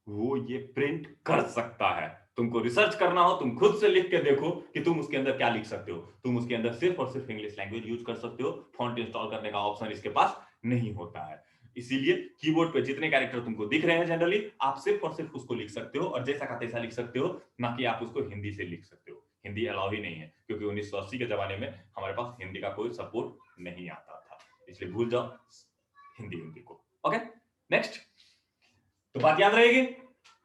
वो ये प्रिंट कर सकता है। तुमको रिसर्च करना हो तुम खुद से लिख के देखो कि तुम उसके अंदर क्या लिख सकते हो। तुम उसके अंदर सिर्फ और सिर्फ इंग्लिश लैंग्वेज यूज कर सकते हो, फॉन्ट इंस्टॉल करने का ऑप्शन इसके पास नहीं होता है। इसीलिए कीबोर्ड पे जितने कैरेक्टर तुमको दिख रहे हैं जनरली, आप सिर्फ और सिर्फ उसको लिख सकते हो और जैसा का तैसा लिख सकते हो, ना कि आप उसको हिंदी से लिख सकते हो। हिंदी अलाउ ही नहीं है, क्योंकि 1980 के जमाने में हमारे पास हिंदी का कोई सपोर्ट नहीं आता था, इसलिए भूल जाओ हिंदी को। Okay, next. तो बात याद रहेगी,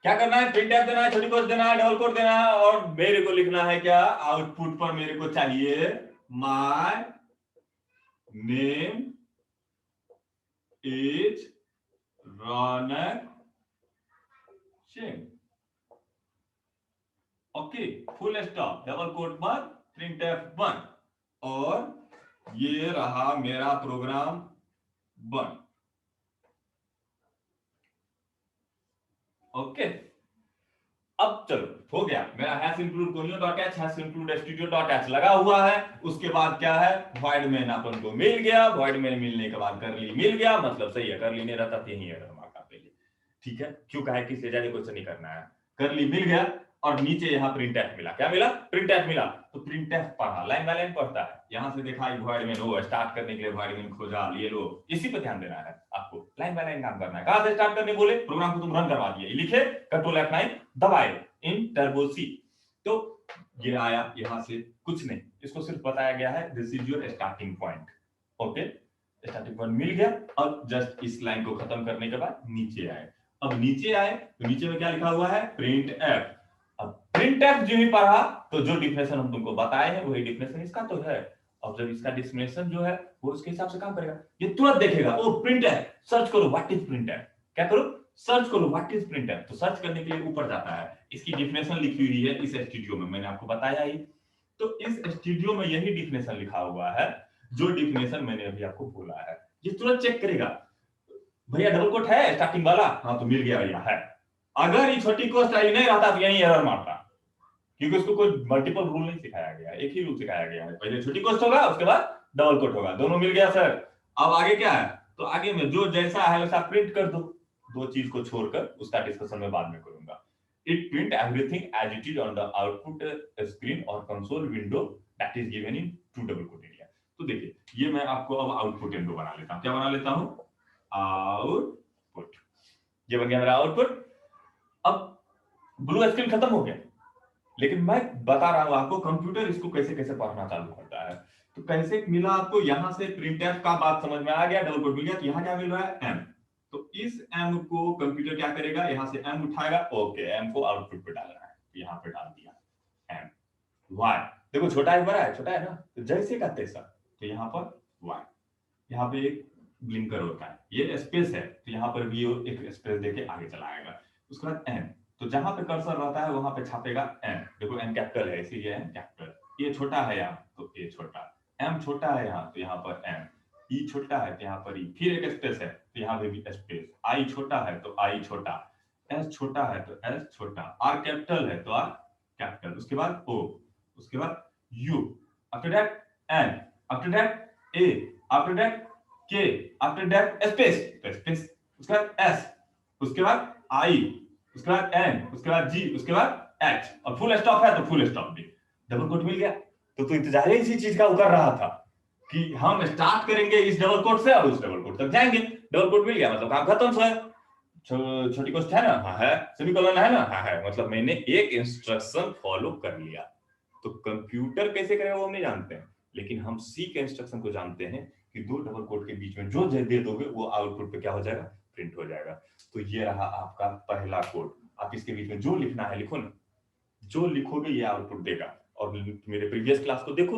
क्या करना है? प्रिंट एफ देना है, छोटी कोट देना है, डबल कोट देना है, और मेरे को लिखना है क्या? आउटपुट पर मेरे को चाहिए my name is Raunak Singh. Okay, full stop, double quote पर प्रिंट एफ 1, और ये रहा मेरा प्रोग्राम 1। ओके, अब चलो हो गया मेरा hash include conio.h hash include studio.h लगा हुआ है। उसके बाद क्या है? void main अपन को मिल गया। void main मिलने के बाद करली मिल गया, मतलब सही है, करली नहीं रहता तो यही एरर मार्क आपके लिए। ठीक है, क्यों कहा है कि इससे ज्यादा क्वेश्चन नहीं करना है। करली मिल गया और नीचे यहाँ प्रिंट एफ मिला। क्या मिला? प्रिंट एफ मिला। तो प्रिंट एफ पढ़ा, लाइन बाय लाइन पढ़ता है। यहाँ से देखा void main हो, स्टार्ट करने के लिए void main खोजा, ये लो, इसी पे ध्यान देना है आपको। लाइन बाय लाइन काम करना है। कहां से स्टार्ट करने बोले? प्रोग्राम को तुम रन करवा दिए, लिखे कंट्रोल F9 दबाए इन टर्बो सी, तो ये आया यहां से कुछ नहीं, इसको सिर्फ बताया गया है this is your starting point. Okay, starting point मिल गया। अब जस्ट इस लाइन को खत्म करने के बाद नीचे आए। अब नीचे आए तो नीचे में क्या लिखा हुआ है? Print F. अब प्रिंट एफ जो भी पढ़ा तो जो डिफिनेशन हम तुमको बताए हैं वही डिफिनेशन इसका तो है। अब जब इसका डिफिनेशन जो है वो उसके हिसाब से काम करेगा, ये तुरंत देखेगा ओ प्रिंट एफ, सर्च करो व्हाट इज प्रिंट एफ। क्या करो? सर्च करो व्हाट इज प्रिंट एफ। तो सर्च करने के लिए ऊपर जाता है, इसकी डिफिनेशन लिखी हुई है इस स्टूडियो में, मैंने आपको बताया ही। तो इस स्टूडियो में यही डिफिनेशन लिखा हुआ है जो डिफिनेशन मैंने अभी आपको बोला है। ये तुरंत चेक करेगा, भैया डबल कोट है स्टार्टिंग वाला, हाँ तो मिल गया भैया है। अगर ये छोटी कोट नहीं रहता तो यही एरर मारता, क्योंकि उसको कोई मल्टीपल रूल नहीं सिखाया गया, एक ही रूल सिखाया गया है। पहले छोटी कोट होगा, उसके बाद डबल कोट होगा, दोनों मिल गया सर। अब आगे क्या है? तो आगे में जो जैसा है वैसा प्रिंट कर दो। दो चीज को छोड़कर उसका डिस्कशन में बाद में करूंगा। It print everything as it is on the output screen और console window that is given in two double quote area. तो देखिए, ये मैं आपको अब आउटपुट विंडो बना लेता हूं। क्या बना लेता हूं? आउटपुट। ये बन गया मेरा आउटपुट। अब ब्लू स्क्रीन खत्म हो गया, लेकिन मैं बता रहा हूं आपको कंप्यूटर इसको कैसे कैसे पढ़ना चालू करता है। तो कैसे मिला आपको? यहां से प्रिंट एफ का बात समझ में आ गया, डबल कोट मिल गया। तो यहां क्या मिल रहा है? एम। तो इस एम को कंप्यूटर क्या करेगा? यहां से एम उठाएगा, ओके, एम को आउटपुट पे डालना है, यहां पे डाल दिया एम। वाई देखो छोटा है बड़ा है, छोटा है ना, तो जैसे का तैसा। तो यहां पर 1। यहाँ पे एक ब्लिंकर होता है, ये स्पेस है तो यहाँ पर भी एक स्पेस देके आगे चलाएगा। उसके बाद n, तो जहां पे कर्सर रहता है वहां पे छापेगा n। देखो n कैपिटल है इसीलिए n कैपिटल। ये छोटा है यहाँ तो ए छोटा, m छोटा है यहाँ तो यहाँ पर m, e छोटा है तो यहाँ पर e, फिर एक स्पेस है तो यहाँ पे भी स्पेस, i छोटा है तो i छोटा, s छोटा है तो s छोटा, r कैपिटल है तो r कैपिटल, उसके बाद o, उसके बाद u, after that n, after that a, after that k, after that space तो स्पेस, उसके बाद s, उसके बाद i, उसके बाद n, उसके बाद g, उसके बाद h, और फुल स्टॉप है तो फुल स्टॉप भी। डबल कोट मिल गया। तो इंतजार इसी चीज का कर रहा था कि हम स्टार्ट करेंगे इस डबल कोट से और उस डबल कोट तक जाएंगे। डबल कोट मिल गया मतलब काम खत्म से। छोटी कोष्ठ है ना, हाँ है, सेमीकोलन है ना, हाँ है, मतलब मैंने एक इंस्ट्रक्शन फॉलो कर लिया। तो कंप्यूटर कैसे करेगा वो हम नहीं जानते हैं, लेकिन हम सी के इंस्ट्रक्शन को जानते हैं कि दो डबल कोट के बीच में जो दे दोगे वो आउटपुट पे क्या हो जाएगा, प्रिंट हो जाएगा। तो ये रहा आपका पहला कोड। आप इसके बीच में जो लिखना है लिखो ना, जो लिखोगे ये आउटपुट देगा। और मेरे प्रीवियस क्लास को देखो,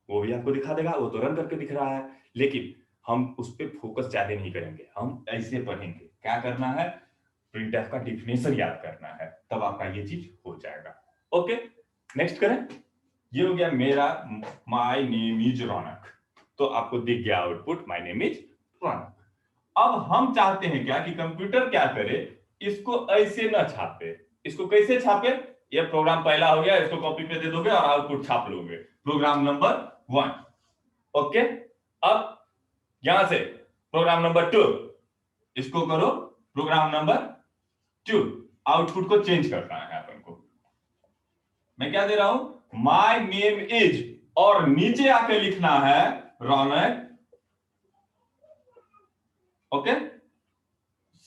वो भी आपको दिखा देगा, वो तो रन करके दिख रहा है। लेकिन हम उस पर फोकस ज्यादा नहीं करेंगे, हम ऐसे पढ़ेंगे। क्या करना है, प्रिंटफ का डिफिनेशन याद करना है, तब आपका ये चीज हो जाएगा। ओके, नेक्स्ट करें। ये हो गया मेरा माय नेम इज रौनक, तो आपको दिख गया आउटपुट माय नेम इज रौनक। अब हम चाहते हैं क्या कि कंप्यूटर क्या करे, इसको ऐसे ना छापे। इसको कैसे छापे, ये प्रोग्राम पहला हो गया, इसको कॉपी पे दे दोगे और आउटपुट छाप लोगे, प्रोग्राम नंबर 1। ओके, अब यहां से प्रोग्राम नंबर 2, इसको करो प्रोग्राम नंबर 2। आउटपुट को चेंज करना है अपन को। मैं क्या दे रहा हूं, माय नेम इज, और नीचे आके लिखना है रौनक, ओके,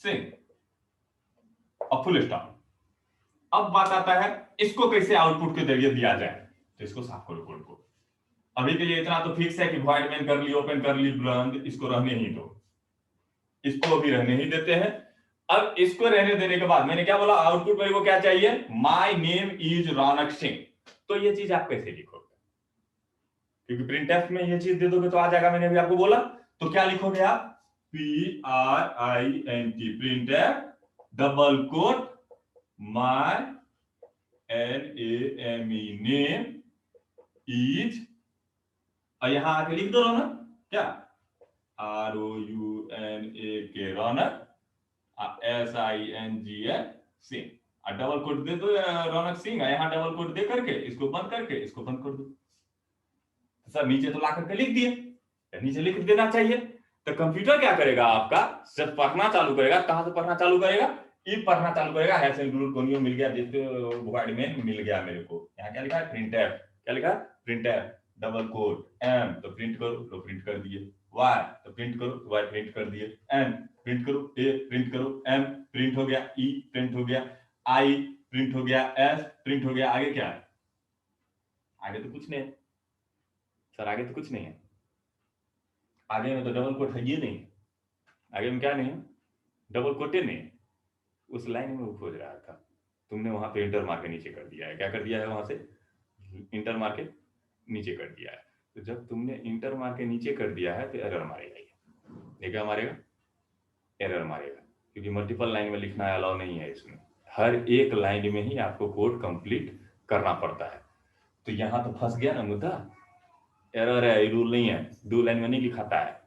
सिंह, और फुल स्टॉप। अब बात आता है इसको कैसे आउटपुट के जरिए दिया जाए। तो इसको साफ करो कोड को। अभी के लिए इतना तो फिक्स है कि वॉइड मेन कर ली, ओपन कर ली, ब्लॉन्ड, इसको रहने ही दो, इसको भी रहने ही देते हैं। अब इसको रहने देने के बाद मैंने क्या बोला, आउटपुट मेरे को क्या चाहिए, my name is Raunak Singh. तो ये चीज आप कैसे लिखोगे, क्योंकि प्रिंटफ में ये चीज दे दोगे तो आ जाएगा, मैंने अभी आपको बोला। तो क्या लिखोगे आप, PRINT, printf double quote my NAME name is, और यहां आके लिख दो रौनक, क्या ROUNAK रौनक, SINGH सिंह, और डबल कोट दे दो रौनक सिंह, यहां डबल कोट दे करके इसको बंद करके इसको बंद कर दो। सर नीचे तो ला करके लिख दिए, नीचे लिख देना चाहिए। तो कंप्यूटर क्या करेगा आपका, जब पढ़ना चालू करेगा, कहां से पढ़ना चालू करेगा, ई पढ़ना चालू करेगा। हैश इंक्लूड कोनियो मिल गया, जिससे वर्ड में मिल गया मेरे को। यहाँ क्या लिखा है, प्रिंटफ, क्या लिखा है, प्रिंटफ डबल कोट m, तो प्रिंट करो, तो प्रिंट कर दिए, y, तो प्रिंट करो, तो y प्रिंट कर दिए, n प्रिंट करो, a प्रिंट करो, m प्रिंट हो गया, e प्रिंट हो गया, i प्रिंट हो गया, s प्रिंट हो गया। आगे क्या है, आगे तो कुछ नहीं है सर, आगे तो कुछ नहीं है। आगे में तो डबल कोट है ये नहीं, आगे में क्या नहीं है, डबल कोटे नहीं। उस लाइन में वो खोज रहा था, तुमने वहां पे इंटर मार के नीचे कर दिया है। क्या कर दिया है, वहां से इंटर मार के नीचे कर दिया है। तो जब तुमने इंटर मार के नीचे कर दिया है तो एरर मारेगा। ये क्या मारेगा, एरर मारेगा, क्योंकि मल्टीपल लाइन में लिखना अलाउ नहीं है इसमें। हर एक लाइन में ही आपको कोड कंप्लीट करना पड़ता है। तो यहाँ तो फंस गया ना मुद्दा, एरर है, रूल नहीं है, 2 लाइन में नहीं लिखाता है।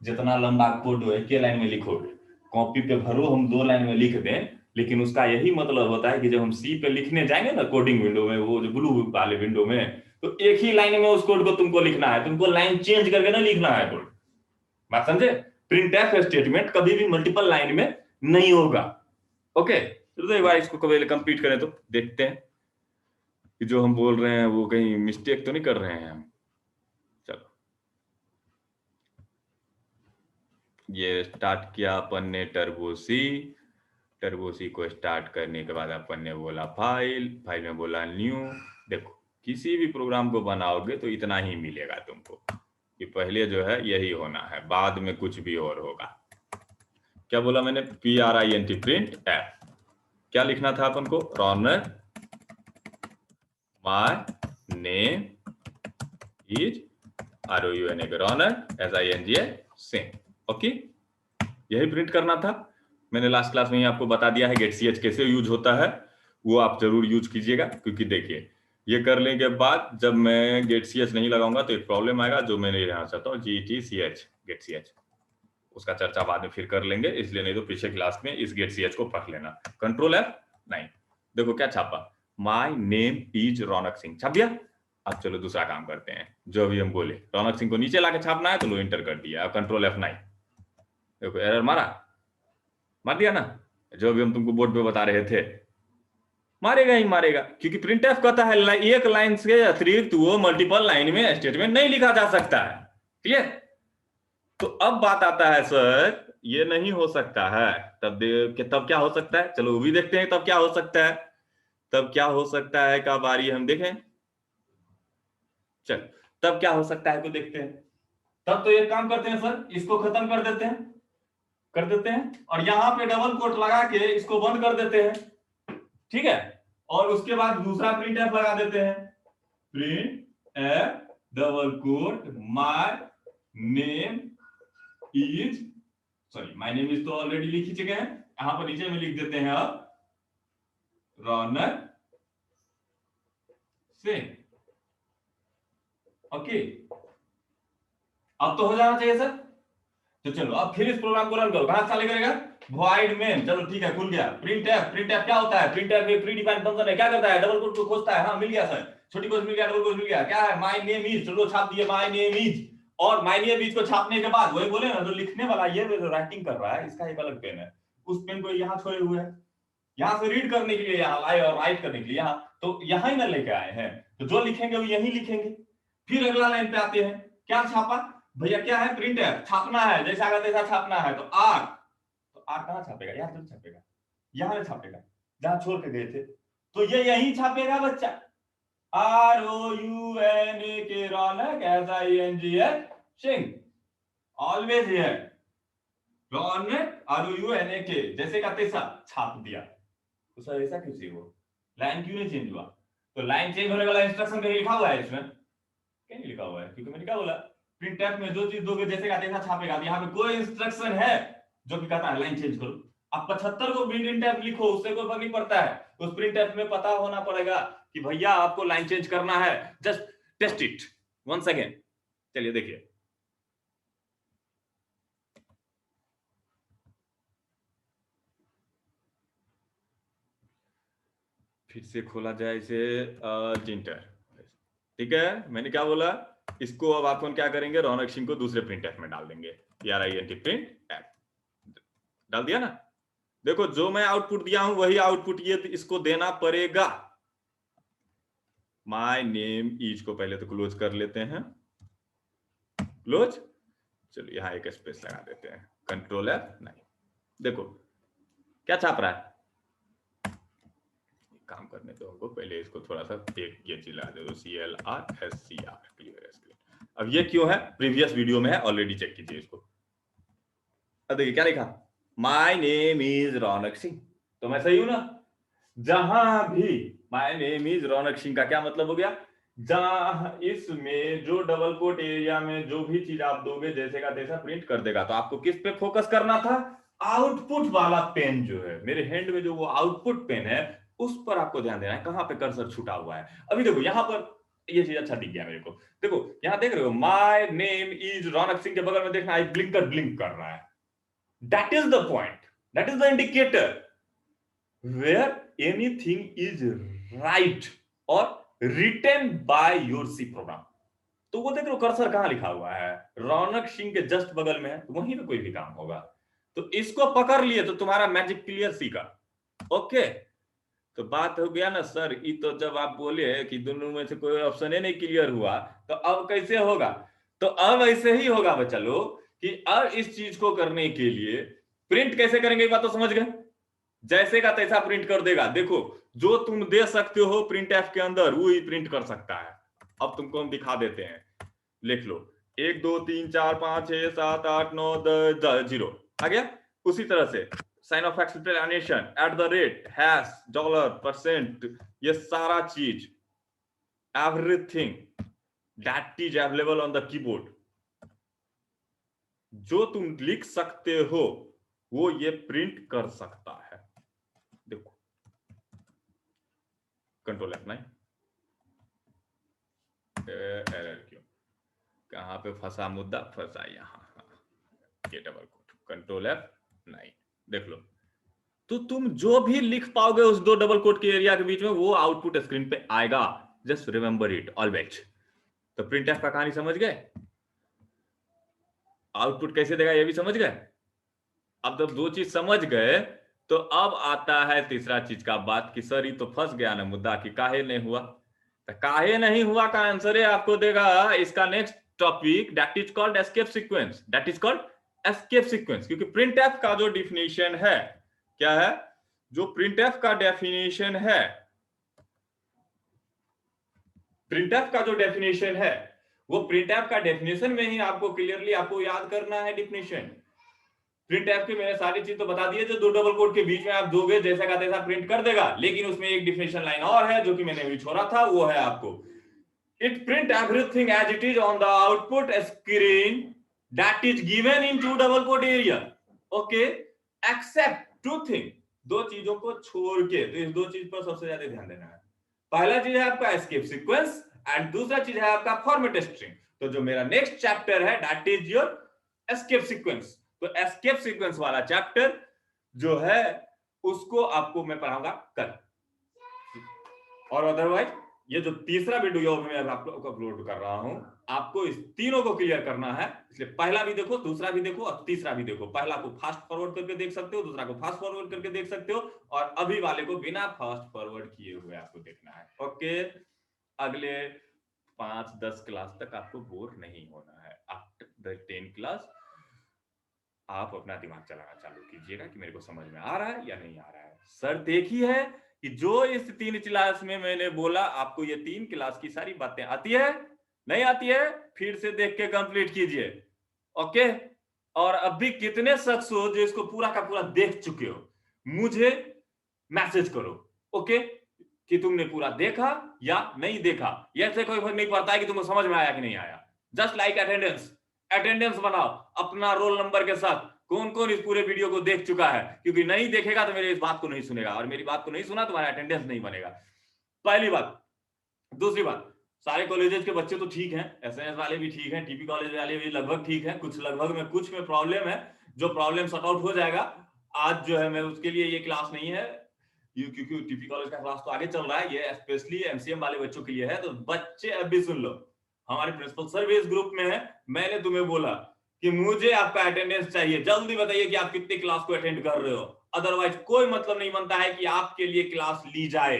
जितना लंबा कोड हो एक लाइन में लिखोगे, कॉपी पे भरो, हम 2 लाइन में लिख दें, लेकिन उसका यही मतलब होता है कि जब हम सी पे लिखने जाएंगे ना कोडिंग विंडो में, वो जो ब्लू वाले विंडो में, तो एक ही लाइन में उस कोड को तुमको लिखना है, तुमको लाइन चेंज करके ना लिखना है कोड। बात समझे, प्रिंटफ स्टेटमेंट कभी भी मल्टीपल लाइन में नहीं होगा। ओके, तो एक बार इसको कभी कंप्लीट करें तो देखते हैं कि जो हम बोल रहे हैं वो कहीं मिस्टेक तो नहीं कर रहे हैं हम। चलो, ये स्टार्ट किया अपन ने टर्बो सी को स्टार्ट करने के बाद अपन ने बोला फाइल में बोला न्यू। देखो, किसी भी प्रोग्राम को बनाओगे तो इतना ही मिलेगा तुमको, कि पहले जो है यही होना है, बाद में कुछ भी और होगा। क्या बोला मैंने, PRINT प्रिंट एफ। क्या लिखना था अपन को, Raunak my name is ROUNA Raunak, SINGA Singh. Okay, यही प्रिंट करना था। मैंने लास्ट क्लास में ही आपको बता दिया है गेट ch कैसे यूज होता है, वो आप जरूर यूज कीजिएगा। क्योंकि देखिए ये करने के बाद जब मैं गेट ch नहीं लगाऊंगा तो एक प्रॉब्लम आएगा जो मैं नहीं रहना चाहता हूँ, GETCH गेट ch, उसका चर्चा बाद में फिर कर लेंगे। इसलिए नहीं तो पीछे क्लास में इस गेट ch को पढ़ लेना। कंट्रोल F9, देखो क्या छापा, my name is Raunak Singh, छाप दिया। अब चलो दूसरा काम करते हैं, जो अभी हम बोले रौनक सिंह को नीचे लाके छापना है, तो लो इंटर कर दिया। अब कंट्रोल F9, देखो एरर मार दिया ना, जो भी हम तुमको बोर्ड पे बता रहे थे, मारेगा ही मारेगा। क्योंकि प्रिंट एफ कहता है एक लाइन से अतिरिक्त वो मल्टीपल लाइन में स्टेटमेंट नहीं लिखा जा सकता है। क्लियर? तो अब बात आता है सर ये नहीं हो सकता है, तब क्या हो सकता है, चलो वो भी देखते हैं। तब क्या हो सकता है, तब क्या हो सकता है का बारी हम देखें। चल तब क्या हो सकता है को देखते हैं। तब तो एक काम करते हैं सर, इसको खत्म कर देते हैं और यहां पे डबल कोट लगा के इसको बंद कर देते हैं। ठीक है, और उसके बाद दूसरा प्रिंट एफ लगा देते हैं, print F double quote my name is, sorry my name is तो ऑलरेडी लिख ही चुके हैं, यहां पर नीचे में लिख देते हैं अब रौनक सिंह। ओके, अब तो हो जाना चाहिए सर। तो चलो अब फिर इस प्रोग्राम को रन करो, कहां चालू करेगा, वॉइड मेन। चलो ठीक है, खुल गया। प्रिंट एफ क्या होता है, प्रिंट एफ एक प्री डिफाइंड फंक्शन है, क्या करता है, डबल कोट को खोजता है। हाँ मिल गया सर, छोटी कोट मिल गया, डबल कोट मिल गया, क्या है, माय नेम इज, चलो छाप दिए माय नेम इज। और माय नेम इज को छापने के बाद वही बोले ना, जो लिखने वाला ये राइटिंग कर रहा है, इसका एक अलग पेन है, उस पेन को यहाँ छोड़े हुए है, यहाँ से रीड करने के लिए यहाँ लाए और राइट करने के लिए यहाँ, तो यहाँ ही ना लेके आए हैं, तो जो लिखेंगे वो यही लिखेंगे। फिर अगला लाइन पे आते हैं, क्या छापा भैया, क्या है, प्रिंट है, छापना है, जैसा आगे तैसा छापना है। तो आर, तो आर कहां छापेगा, यहाँ तो छापेगा, यहाँ छापेगा जहां छोड़ के गए थे, तो ये यही छापेगा बच्चा, ROUNAK Raunak, SINGA Singh, always here Raunak ROUNAK, जैसे का तैसा छाप दिया। तो सर ऐसा क्यों हुआ, लाइन क्यों नहीं चेंज हुआ, तो लाइन चेंज होने वाला इंस्ट्रक्शन कहीं लिखा हुआ है इसमें, कहीं लिखा हुआ है, क्योंकि मैंने क्या बोला, प्रिंट एफ में जो चीज दोगे जैसे का तैसा छापेगा। यहाँ पे कोई इंस्ट्रक्शन है जो कि कहता है लाइन चेंज करो। आप 75 को प्रिंट एफ लिखो, उससे कोई फर्क नहीं पड़ता है, उस प्रिंट एफ में पता होना पड़ेगा कि भैया आपको लाइन चेंज करना है, just test it once again. चलिए देखिए, फिर से खोला जाए इसे जिंटर। ठीक है, मैंने क्या बोला, इसको अब आप क्या करेंगे, रौनक सिंह को दूसरे प्रिंट एफ में डाल देंगे, RINT प्रिंट एफ डाल दिया ना। देखो जो मैं आउटपुट दिया हूं वही आउटपुट ये इसको देना पड़ेगा। माय नेम इज को पहले तो क्लोज कर लेते हैं, क्लोज। चलो यहाँ एक स्पेस लगा देते हैं, कंट्रोल F9, देखो क्या छाप रहा है, काम करने दो हमको, पहले इसको थोड़ा सा एक ये चीज लगा दे दो, CLRSCR क्लियर स्क्रीन। अब ये क्यों है, प्रीवियस वीडियो में है, ऑलरेडी चेक कीजिए इसको। अब देखिए क्या लिखा, my name is Raunak Singh, तो मैं सही हूं ना, जहां भी my name is Raunak Singh का क्या मतलब हो गया, जहां इसमें जो डबल कोट एरिया में जो भी चीज आप दोगे जैसे का तैसा प्रिंट कर देगा। तो आपको किस पे फोकस करना था, आउटपुट वाला पेन जो है मेरे हैंड में, जो वो आउटपुट पेन है उस पर आपको ध्यान देना है, कहां पे कर्सर छूटा हुआ है। अभी देखो यहाँ पर ये चीज अच्छा दिख गया मेरे को, देखो यहाँ देख रहे हो my name is Raunak Singh के बगल में देखना एक ब्लिंकर ब्लिंक कर रहा है, that is the point, that is the indicator where anything is right or written by your C program। तो वो देख लो कर्सर कहां लिखा हुआ है, रौनक सिंह के जस्ट बगल में है, तो वहीं पे कोई भी काम होगा। तो इसको पकड़ लिए तो तुम्हारा मैजिक क्लियर सी का। ओके, तो बात हो गया ना सर, ये तो जब आप बोले कि दोनों में से कोई ऑप्शन ही नहीं क्लियर हुआ तो अब कैसे होगा, तो अब ऐसे ही होगा बच्चा लोग कि अब इस चीज को करने के लिए प्रिंट कैसे करेंगे, ये बात तो समझ गए, जैसे का तैसा प्रिंट कर देगा। देखो जो तुम दे सकते हो प्रिंट एफ के अंदर वो ही प्रिंट कर सकता है। अब तुमको हम दिखा देते हैं, लिख लो 1 2 3 4 5 6 7 8 9 10 0 आ गया। उसी तरह से साइन ऑफ एक्सप्लेनेशन @ $, %, ये सारा चीज everything that is available on the keyboard. जो तुम लिख सकते हो वो ये प्रिंट कर सकता है। देखो कंट्रोल F9, एरर क्यों, कहां पे फंसा मुद्दा, फंसा यहां, ये डबल कोट, कंट्रोल F9, देख लो। तो तुम जो भी लिख पाओगे उस दो डबल कोट के एरिया के बीच में वो आउटपुट स्क्रीन पे आएगा। Just remember it always. तो प्रिंट एफ का कहानी समझ गए, आउटपुट कैसे देगा ये भी समझ गए। अब जब दो चीज समझ गए तो अब आता है तीसरा चीज का बात कि सर ये तो फंस गया ना मुद्दा कि काहे नहीं हुआ। तो काहे नहीं हुआ का आंसर है आपको देगा इसका next topic, that is called escape sequence. That is called escape sequence, क्योंकि प्रिंट एफ का जो डिफिनेशन है क्या है, जो प्रिंट एफ का डेफिनेशन है, प्रिंट एफ का जो डेफिनेशन है वो प्रिंट एफ का डेफिनेशन में ही आपको क्लियरली आपको याद करना है डिफिनेशन। प्रिंट एफ की मैंने सारी चीज तो बता दी है, जो दो डबल कोट के बीच में आप दोगे जैसा का तैसा प्रिंट कर देगा, लेकिन उसमें एक डिफिनेशन लाइन और है जो कि मैंने अभी छोड़ा था, वो है आपको it print everything as it is on the output screen that is given in two double quote area, okay, except two thing, दो चीजों को छोड़ के। तो इस दो चीज पर सबसे ज्यादा ध्यान देना है। पहला चीज है आपका एस्केप सीक्वेंस एंड दूसरा चीज है आपका फॉर्मेट स्ट्रिंग। तो जो मेरा नेक्स्ट चैप्टर है that is your escape sequence. तो एस्केप सीक्वेंस वाला चैप्टर जो है उसको आपको मैं पढ़ाऊंगा कल। और अदरवाइज ये जो तीसरा वीडियो मैं आपको अपलोड कर रहा हूं, आपको इस तीनों को क्लियर करना है, इसलिए पहला भी देखो, दूसरा भी देखो और तीसरा भी देखो। पहला को फास्ट फॉरवर्ड करके देख सकते हो, दूसरा को फास्ट फॉरवर्ड करके देख सकते हो, और अभी वाले को बिना फास्ट फॉरवर्ड किए हुए आपको देखना है। ओके, अगले 5-10 क्लास तक आपको बोर नहीं होना है। आफ्टर द 10 क्लास आप अपना दिमाग चलाना चालू कीजिएगा कि मेरे को समझ में आ रहा है या नहीं आ रहा है। सर देखी है कि जो इस 3 क्लास में मैंने बोला आपको ये 3 क्लास की सारी बातें आती है, नहीं आती है, फिर से देख के कंप्लीट कीजिए। ओके, और अभी कितने शख्स हो जो इसको पूरा का पूरा देख चुके हो, मुझे मैसेज करो, ओके, कि तुमने पूरा देखा या नहीं देखा। यह से कोई फर्क नहीं पड़ता है कि तुमको समझ में आया कि नहीं आया। जस्ट लाइक अटेंडेंस, अटेंडेंस बनाओ अपना रोल नंबर के साथ, कौन कौन इस पूरे वीडियो को देख चुका है, क्योंकि नहीं देखेगा तो मेरी इस बात को नहीं सुनेगा, और मेरी बात को नहीं सुना तुम्हारा अटेंडेंस नहीं बनेगा। पहली बात। दूसरी बात, सारे कॉलेजेस के बच्चे तो ठीक हैं, एसएनएस वाले भी ठीक हैं, टीपी कॉलेज वाले भी लगभग ठीक हैं, कुछ लगभग में कुछ में प्रॉब्लम है, जो प्रॉब्लम सॉर्ट आउट हो जाएगा। आज जो है मैं उसके लिए ये क्लास नहीं है, क्योंकि टीपी कॉलेज का क्लास तो आगे चल रहा है, ये स्पेशली एमसीएम वाले बच्चों के लिए है। तो बच्चे अब भी सुन लो, हमारे प्रिंसिपल सर भी इस ग्रुप में है। मैंने तुम्हें बोला कि मुझे आपका अटेंडेंस चाहिए, जल्दी बताइए कि आप कितनी क्लास को अटेंड कर रहे हो, अदरवाइज कोई मतलब नहीं बनता है कि आपके लिए क्लास ली जाए।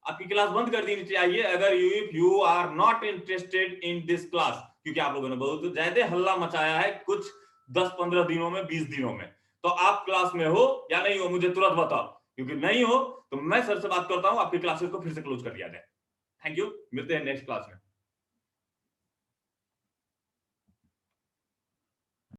आपकी क्लास बंद कर देनी चाहिए अगर if you are not interested in this class, क्योंकि आप लोगों ने बहुत ज्यादा हल्ला मचाया है कुछ 10-15 दिनों में, 20 दिनों में। तो आप क्लास में हो या नहीं हो मुझे तुरंत बताओ, क्योंकि नहीं हो तो मैं सर से बात करता हूं आपकी क्लासेस को फिर से क्लोज कर दिया जाए। थैंक यू, मिलते हैं नेक्स्ट क्लास में।